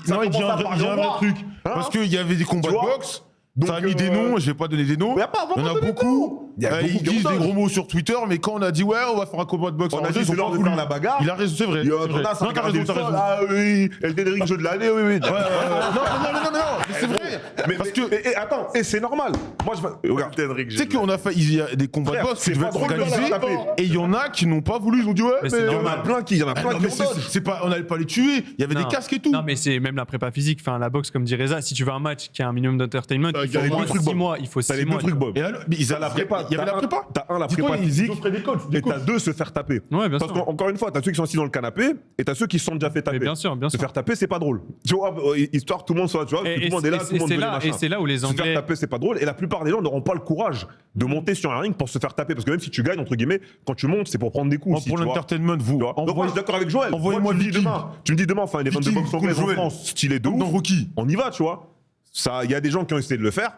Non, il dit un vrai truc. Hein Parce qu'il y avait des combats Tu de vois boxe. Donc, Ça a mis des noms, je vais pas donner des noms. Mais y a pas Il y en a vraiment donné de beaucoup. noms. Il y a beaucoup Ils qui ont disent des dodge. gros mots sur Twitter, mais quand on a dit ouais, on va faire un combat de boxe, On a en dit jeu, ils c'est ont l'heure pas de voulu. faire la bagarre. Il a raison, c'est vrai. Il y a c'est vrai. Jonas a Non, t'as regardé raison, le t'as sol. raison. Ah oui, Elden Ring, jeu de l'année, oui, oui. Ouais, non, mais c'est vrai. Parce que Et attends, et c'est normal. Moi, je regarde. tu sais qu'on a fait, il y a des combats de Frère, boxe c'est qui devaient pas être drôle de organisés, leur taper. et il y en a qui n'ont pas voulu, ils ont dit ouais, Mais c'est Il y en normal. a plein qui, Ah non, ont mais dodge. c'est pas, on n'allait pas les tuer, il y avait Non. des casques et tout. Non, mais c'est même la prépa physique. Enfin, la boxe, comme dit Reza, si tu veux un match qui a un minimum d'entertainment, il faut les au moins deux trucs 6 bons. mois. Il faut T'as 6 les deux mois. trucs tu vois. bons. Et alors, mais ils T'as la prépa. il y avait la prépa. T'as la Dis-toi, prépa ils physique. offraient des coachs, Et t'as deux, se faire taper. Ouais, bien Parce sûr. qu'encore une fois, t'as ceux qui sont assis dans le canapé et t'as ceux qui se sont déjà fait taper. Mais bien sûr, bien Se sûr. faire taper, c'est pas drôle. Tu vois, histoire que tout le monde soit, tu vois, que tout le monde est là, tout le monde veut les machins. Et c'est là où les Se faire Anglais. taper, c'est pas drôle. Et la plupart des gens n'auront pas le courage de monter sur un ring pour se faire taper. Parce que même si tu gagnes, entre guillemets, quand tu montes, c'est pour prendre des coups. Moi, aussi, pour tu vois. l'entertainment, vous. Tu vois. Donc moi, je suis d'accord avec Joël. envoyez-moi Moi, tu me dis Viking. demain. Tu me dis demain, enfin, un event de Viking boxe anglaise contre en Joël. France, stylé de Comme dans ouf. Rocky. On y va, tu vois. Ça, il y a des gens qui ont essayé de le faire.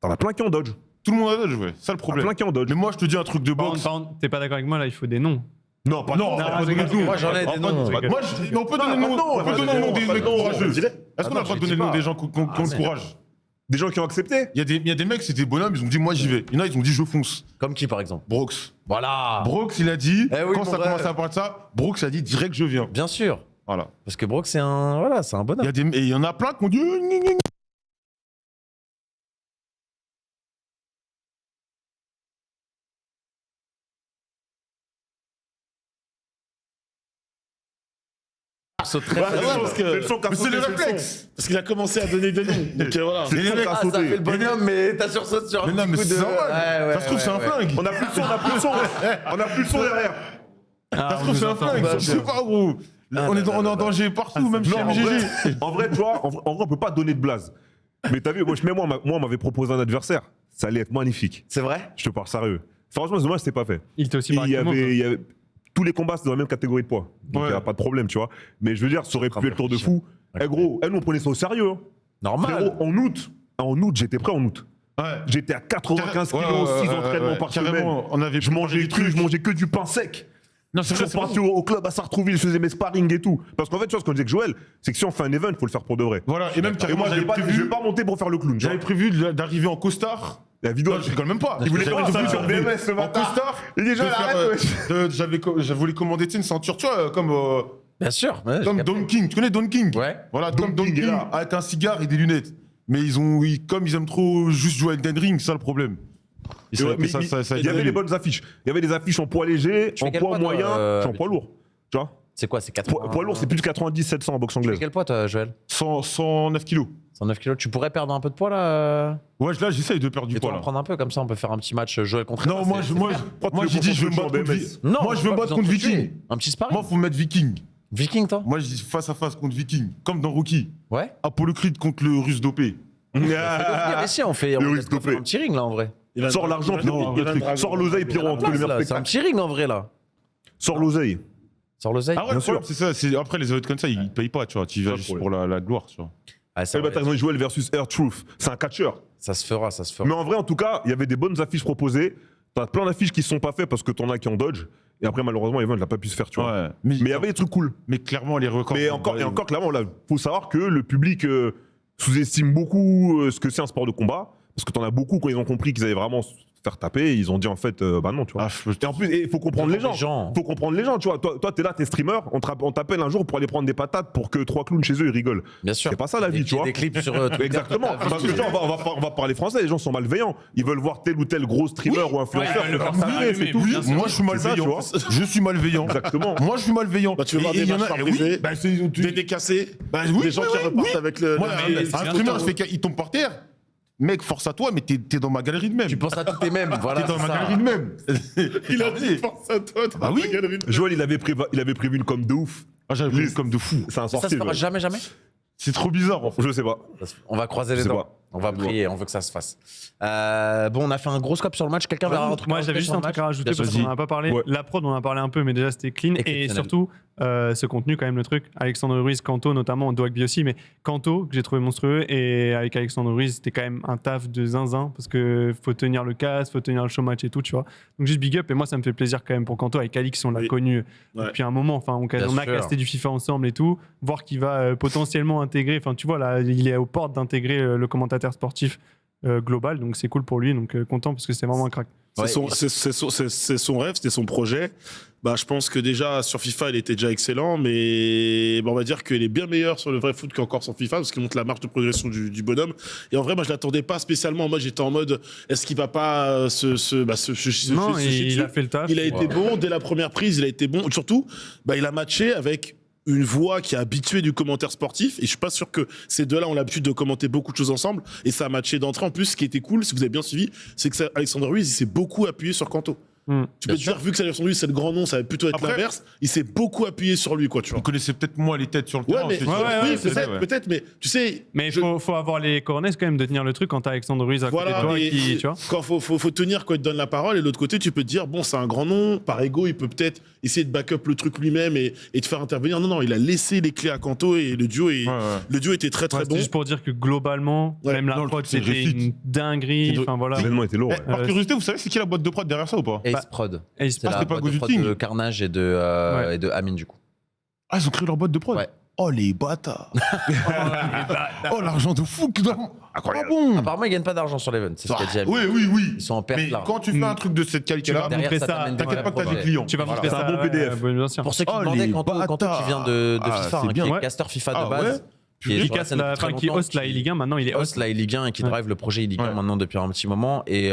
T'en as plein qui ont dodge. Tout le monde a dodge, ouais. Ça le T'en as problème. plein qui ont dodge. Mais moi, je te dis un truc de boxe. T'es pas d'accord avec moi là, il faut des noms. Non, pas Non, de on va non, pas donner de nom. Moi, j'en ai des noms. Moi, mais on peut donner le nom. On peut donner le nom des mecs courageux. Est-ce qu'on a le droit de donner le nom des gens qui ont le courage? Des gens qui ont accepté. Il y a des mecs, c'était bonhomme, ils ont dit moi j'y vais. Il y en a, ils ont dit je fonce. Comme qui, par exemple? Brooks. Voilà. Brooks, il a dit, Eh oui, quand mon ça vrai. commence à parler de ça, Brooks a dit direct je viens. Bien sûr. Voilà. Parce que Brooke, c'est un, voilà, c'est un Il bonhomme. et il y en a plein qui ont dit gna, gna, gna. Saute très Ouais, fort. ouais, parce que- C'est le son qu'a Mais c'est sauté, le c'est le son. réflexe. Parce qu'il a commencé à donner des noms. Donc voilà. C'est le son mecs- qu'a Ah, ça fait le sauté. bonhomme, mais t'as sursauté sur un Mais non, petit mais coup c'est de... normal. Ça se trouve, c'est un flingue. On a plus de son, on a plus de son. On a plus de son derrière. Ça se trouve, c'est un flingue. Je sais pas, gros. On est en danger partout, même chez Non, MGG. en vrai, tu vois, en vrai, on peut pas donner de blaze. Mais t'as vu, moi, on m'avait proposé un adversaire. Ça allait être magnifique. C'est vrai? Je te parle sérieux. Franchement, c'est dommage, c'était pas fait. Il était aussi Et par il y avait tous les combats, c'était dans la même catégorie de poids. Donc il Ouais. n'y a pas de problème, tu vois. Mais je veux dire, ça aurait pu être tour de fou. Eh gros, nous on prenait ça au sérieux. Hein. Normal. Frérot, en août, j'étais prêt en août. Ouais. J'étais à 95 Ouais, kilos, ouais, 6 ouais, entraînements ouais, par carrément, semaine. on avait Je mangeais cru, je mangeais que du pain sec. Non, Je c'est suis vrai, c'est parti vrai. au club à Sartrouville, je faisais mes sparring et tout. Parce qu'en fait, tu vois, ce qu'on disait avec Joël, c'est que si on fait un event, il faut le faire pour de vrai. Voilà, et même Et carrément, moi, je j'avais vais pas monter pour faire le clown. tu j'avais vois. prévu d'arriver en costard. La vidéo, Non, je rigole même pas. Il voulait J'avais faire prévu ça sur d'arriver BMS ce en matin. costard. Il dit, de Joël, faire, arrête, je voulais commander tu sais, une ceinture, tu vois, Bien sûr. Ouais, j'ai comme capté. Don King. Tu connais Don King? Ouais. Voilà, Don comme Don King est King, là. avec un cigare et des lunettes. Mais comme ils aiment trop juste jouer à Elden Ring, c'est ça le problème. Et ça- Ouais, mais ça il y avait énervé. les bonnes affiches. Il y avait des affiches en poids léger, Tu fais en quel poids poids, toi, moyen, en poids lourd. Tu vois C'est quoi? C'est 80... Poids lourd, c'est plus de 90-700 en boxe Tu fais anglaise. quel poids, toi, Joël? 109 kilos. 109 kilos. Tu pourrais perdre un peu de poids, là? Ouais, là, j'essaye de perdre du Et toi, poids. en Là. prendre un peu, comme ça, on peut faire un petit match Joël contre Non, Eva, moi, c'est- moi j'ai dit, je veux me battre contre Viking. Non, Moi, je veux me pas battre besoin contre de te Viking. tuer. Un petit sparring. Moi, faut me mettre Viking. Viking, toi? Moi, je dis face à face contre Viking. Comme dans Rocky. Ouais. Apollo Creed contre le russe dopé. Ah, Mais si, on fait Le on risque fait de fait. un petit ring, là, en vrai. Sors l'argent, Pierrot. Sors l'oseille, Pierrot, entre le meilleur C'est un spectacle. petit ring, en vrai, là. Sors l'oseille. Sur l'oseille. Ah ouais, Bien le sûr. problème, c'est ça. Après, les événements comme ça, ils payent pas, tu vois. Tu y vas Pas de juste problème. pour la gloire, tu vois. Ah, c'est Eh ben, vrai. t'as raison, Joël versus Air Truth. C'est un catcheur. Ça se fera, ça se fera. Mais en vrai, en tout cas, il y avait des bonnes affiches proposées. T'as plein d'affiches qui se sont pas faites parce que t'en as qui en dodge. Et après, malheureusement, Evan n'a pas pu se faire, tu vois. Ouais. Mais il y avait des trucs cool. Mais clairement, les records. Mais encore, et encore, clairement, là, faut savoir que le public sous-estime beaucoup ce que c'est un sport de combat. Parce que t'en as beaucoup quand ils ont compris qu'ils allaient vraiment faire taper. Ils ont dit en fait, bah non, tu vois. Et en plus, il faut comprendre les gens. Faut comprendre les gens, tu vois. Toi, t'es là, t'es streamer, on t'appelle un jour pour aller prendre des patates pour que 3 clowns chez eux ils rigolent. Bien sûr. C'est pas ça la vie, tu vois. Des clips sur Twitter. Exactement. Parce que tu vois, on va parler français, les gens sont malveillants. Ils veulent voir tel ou tel gros streamer ou influenceur. C'est tout. Moi, je suis malveillant. Je suis malveillant. Exactement. Moi, je suis malveillant. Bah, tu veux voir des matchs par privé, des décassés, des gens qui repartent avec le. Un streamer, il tombe par terre. Mec, force à toi, mais t'es dans ma galerie de même. Tu penses à tous tes mêmes, voilà. T'es dans ma galerie de même. Il a dit force à toi, dans la galerie. Joël, il avait prévu une com de ouf. Ah, j'avais prévu comme de fou. C'est un Ça sorcier. se fera jamais. C'est trop bizarre, en fait. Je sais pas. On va croiser les sais dents. pas. On va prier, on veut que ça se fasse. Bon, on a fait un gros scope sur le match. Quelqu'un va avoir un truc Moi, à j'avais rajouter juste sur un le truc match à rajouter Bien sûr. parce qu'on n'en a pas parlé. Ouais. La prod, on en a parlé un peu, mais déjà, c'était clean. Et Exceptionnel. surtout, ce contenu, quand même, le truc. Alexandre Ruiz, Kanto, notamment, Dwagby aussi, mais Kanto, que j'ai trouvé monstrueux. Et avec Alexandre Ruiz, c'était quand même un taf de zinzin parce que faut tenir le casque, faut tenir le showmatch et tout, tu vois. Donc, juste big up. Et moi, ça me fait plaisir quand même pour Kanto. Avec Alix, on l'a connu depuis un moment. Enfin, on a sûr. casté du FIFA ensemble et tout. Voir qu'il va potentiellement intégrer. Enfin, tu vois, là, il est aux portes d'intégrer le commentateur sportif global, donc c'est cool pour lui, donc content parce que c'est vraiment un crack. C'est son rêve, c'était son projet. Bah, je pense que déjà sur FIFA, il était déjà excellent, mais on va dire qu'il est bien meilleur sur le vrai foot qu'encore sur FIFA, parce qu'il montre la marge de progression du bonhomme. Et en vrai, moi, je l'attendais pas spécialement. Moi, j'étais en mode, est-ce qu'il va pas Non, il a fait le taf. Il a été bon dès la première prise, il a été bon. Surtout, il a matché avec une voix qui est habituée du commentaire sportif, et je suis pas sûr que ces deux-là ont l'habitude de commenter beaucoup de choses ensemble, et ça a matché d'entrée. En plus, ce qui était cool, si vous avez bien suivi, c'est que Alexandre Ruiz, il s'est beaucoup appuyé sur Kanto. Tu peux te dire, vu que Alexandre Ruiz, c'est le grand nom, ça va plutôt être l'inverse, il s'est beaucoup appuyé sur lui, quoi, tu vois. Vous connaissez peut-être moins les têtes sur le terrain. Peut-être, mais tu sais. Mais il faut avoir les coronets quand même de tenir le truc quand t'as Alexandre Ruiz à côté de toi. Tu vois. Quand faut tenir quand il te donne la parole, et de l'autre côté, tu peux te dire, bon, c'est un grand nom, par ego, il peut peut-être essayer de back-up le truc lui-même et te faire intervenir. Non, il a laissé les clés à Kanto et le duo était très très bon. Juste pour dire que globalement, même la prod, c'était une dinguerie. Enfin voilà. L'événement était lourd. Par curiosité, vous savez c'est qui la boîte de prod derrière ça ou pas? Ace Prod. Ace C'est la c'était pas boîte de prod Gozuting. de Carnage et de Amine, du coup. Ah, ils ont créé leur boîte de prod? Ouais. Oh, les bâtards. Oh, l'argent de fou. Incroyable. Ah bon? Apparemment, ils gagnent pas d'argent sur l'event, c'est ce qu'a dit Amine. Oui. Ils sont en perte Mais là. quand tu fais un truc de cette qualité-là, Derrière, montrer ça ça, t'amène des t'inquiète vrais pas que t'as des projets. clients. Tu vas montrer C'est ça. un bon PDF. Bien sûr. Pour ceux qui Oh, demandaient, les Kanto qui vient de FIFA, c'est qui bien. est caster FIFA de Ah, base. ouais. Qui Qui casse la fin, qui host la e-Ligue 1, maintenant il est host la e-Ligue 1 et qui drive le projet e-Ligue 1 Ouais. maintenant depuis un petit moment et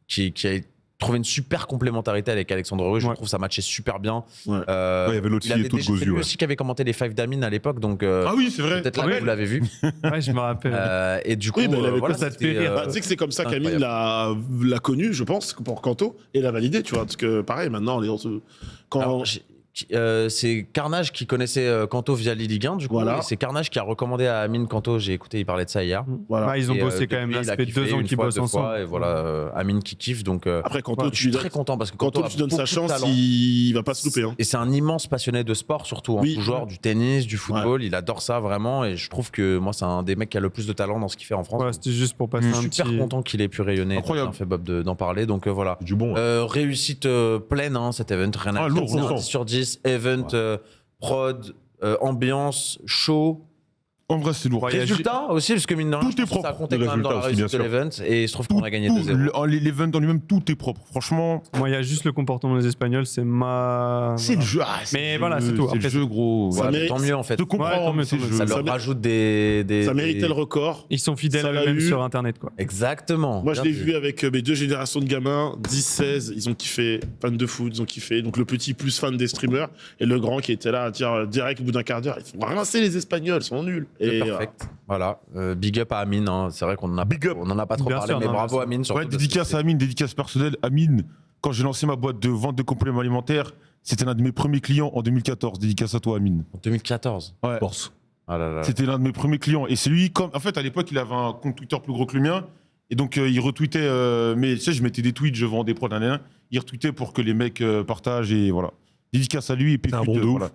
qui a trouvé une super complémentarité avec Alexandre Ruiz. Je trouve ça matchait super bien. Ouais. Il y avait l'autre Il fille avait et tout de déjà- c'est Gozu. lui aussi qui avait commenté les 5 d'Amine à l'époque, donc Ah oui, c'est vrai. peut-être là que vous l'avez vu. Ouais, je me rappelle. Et du coup, Oui, mais il avait voilà, ça te c'était, fait rire. Tu sais que c'est comme ça qu'Amine l'a connu, je pense, pour Kanto, et l'a validé, tu vois. Parce que pareil, maintenant, Alors, c'est Carnage qui connaissait Kanto via Ligue 1, du coup. Voilà. Et c'est Carnage qui a recommandé à Amine Kanto. J'ai écouté, il parlait de ça hier. voilà. Ah, ils ont Et, bossé quand même. depuis, Là, il a ça fait kiffé 2 ans une qu'ils fois, bossent 2 fois, ensemble. Et voilà, Amine qui kiffe. Donc, Après, Kanto, je suis très content parce que Kanto, Kanto tu donnes a sa beaucoup de chance, talent. il va pas se louper. Hein. Et c'est un immense passionné de sport, surtout en Oui. tout genre, du tennis, du football. Il adore ça vraiment. Et je trouve que moi, c'est un des mecs qui a le plus de talent dans ce qu'il fait en France. Ouais, c'était juste pour passer Je un suis petit. super content qu'il ait pu rayonner. Incroyable. T'as bien fait Bob d'en parler. Donc voilà. Du bon. Réussite pleine, hein, cet event. Rien à Ah, dire. lourd, C'est un lourd. 10 sur 10. Event, prod, ambiance, show. En vrai, c'est lourd. Ouais, il y a Résultat aussi, parce que mine de rien, Tout je pense est que ça a propre. compté Le quand même dans la résultat aussi, réussite de bien l'event. Et il se trouve qu'on a gagné 2-0. L'event dans lui-même, tout est propre. Franchement, Moi, il y a juste le comportement des Espagnols, c'est ma. c'est le jeu. Mais voilà, c'est tout. C'est le Après, jeu, gros. Ça Ouais, mérite- tant mieux en fait. Je comprends, Ouais, tant mieux, mais c'est tant le mieux. jeu. Ça leur Ça rajoute des. Ça méritait le record. Ils sont fidèles Ça à l'a eux-mêmes eu. sur Internet, quoi. Exactement. Moi, je Bien l'ai vu avec mes 2 générations de gamins, 10-16, ils ont kiffé, fans de foot, ils ont kiffé. Donc le petit plus fan des streamers, et le grand qui était là à dire direct au bout d'un quart d'heure, ils font rincer les Espagnols, ils sont nuls. C'est Et perfect. Voilà. Big up à Amine. Hein. C'est vrai qu'on en a, Big up. on en a pas trop Bien parlé, sûr, mais non, bravo bien sûr. Amine. surtout Ouais, parce dédicace que à Amine, dédicace personnelle. Amine, quand j'ai lancé ma boîte de vente de compléments alimentaires, c'était l'un de mes premiers clients en 2014. Dédicace à toi, Amine. En 2014. Ouais. Ah là là. C'était l'un de mes premiers clients. Et c'est lui, en fait, à l'époque, il avait un compte Twitter plus gros que le mien. Et donc, il retweetait. Mais tu sais, je mettais des tweets, je vendais des prods, il retweetait pour que les mecs partagent. Et voilà. Dédicace à lui. Et puis, C'est un bon de ouf. voilà.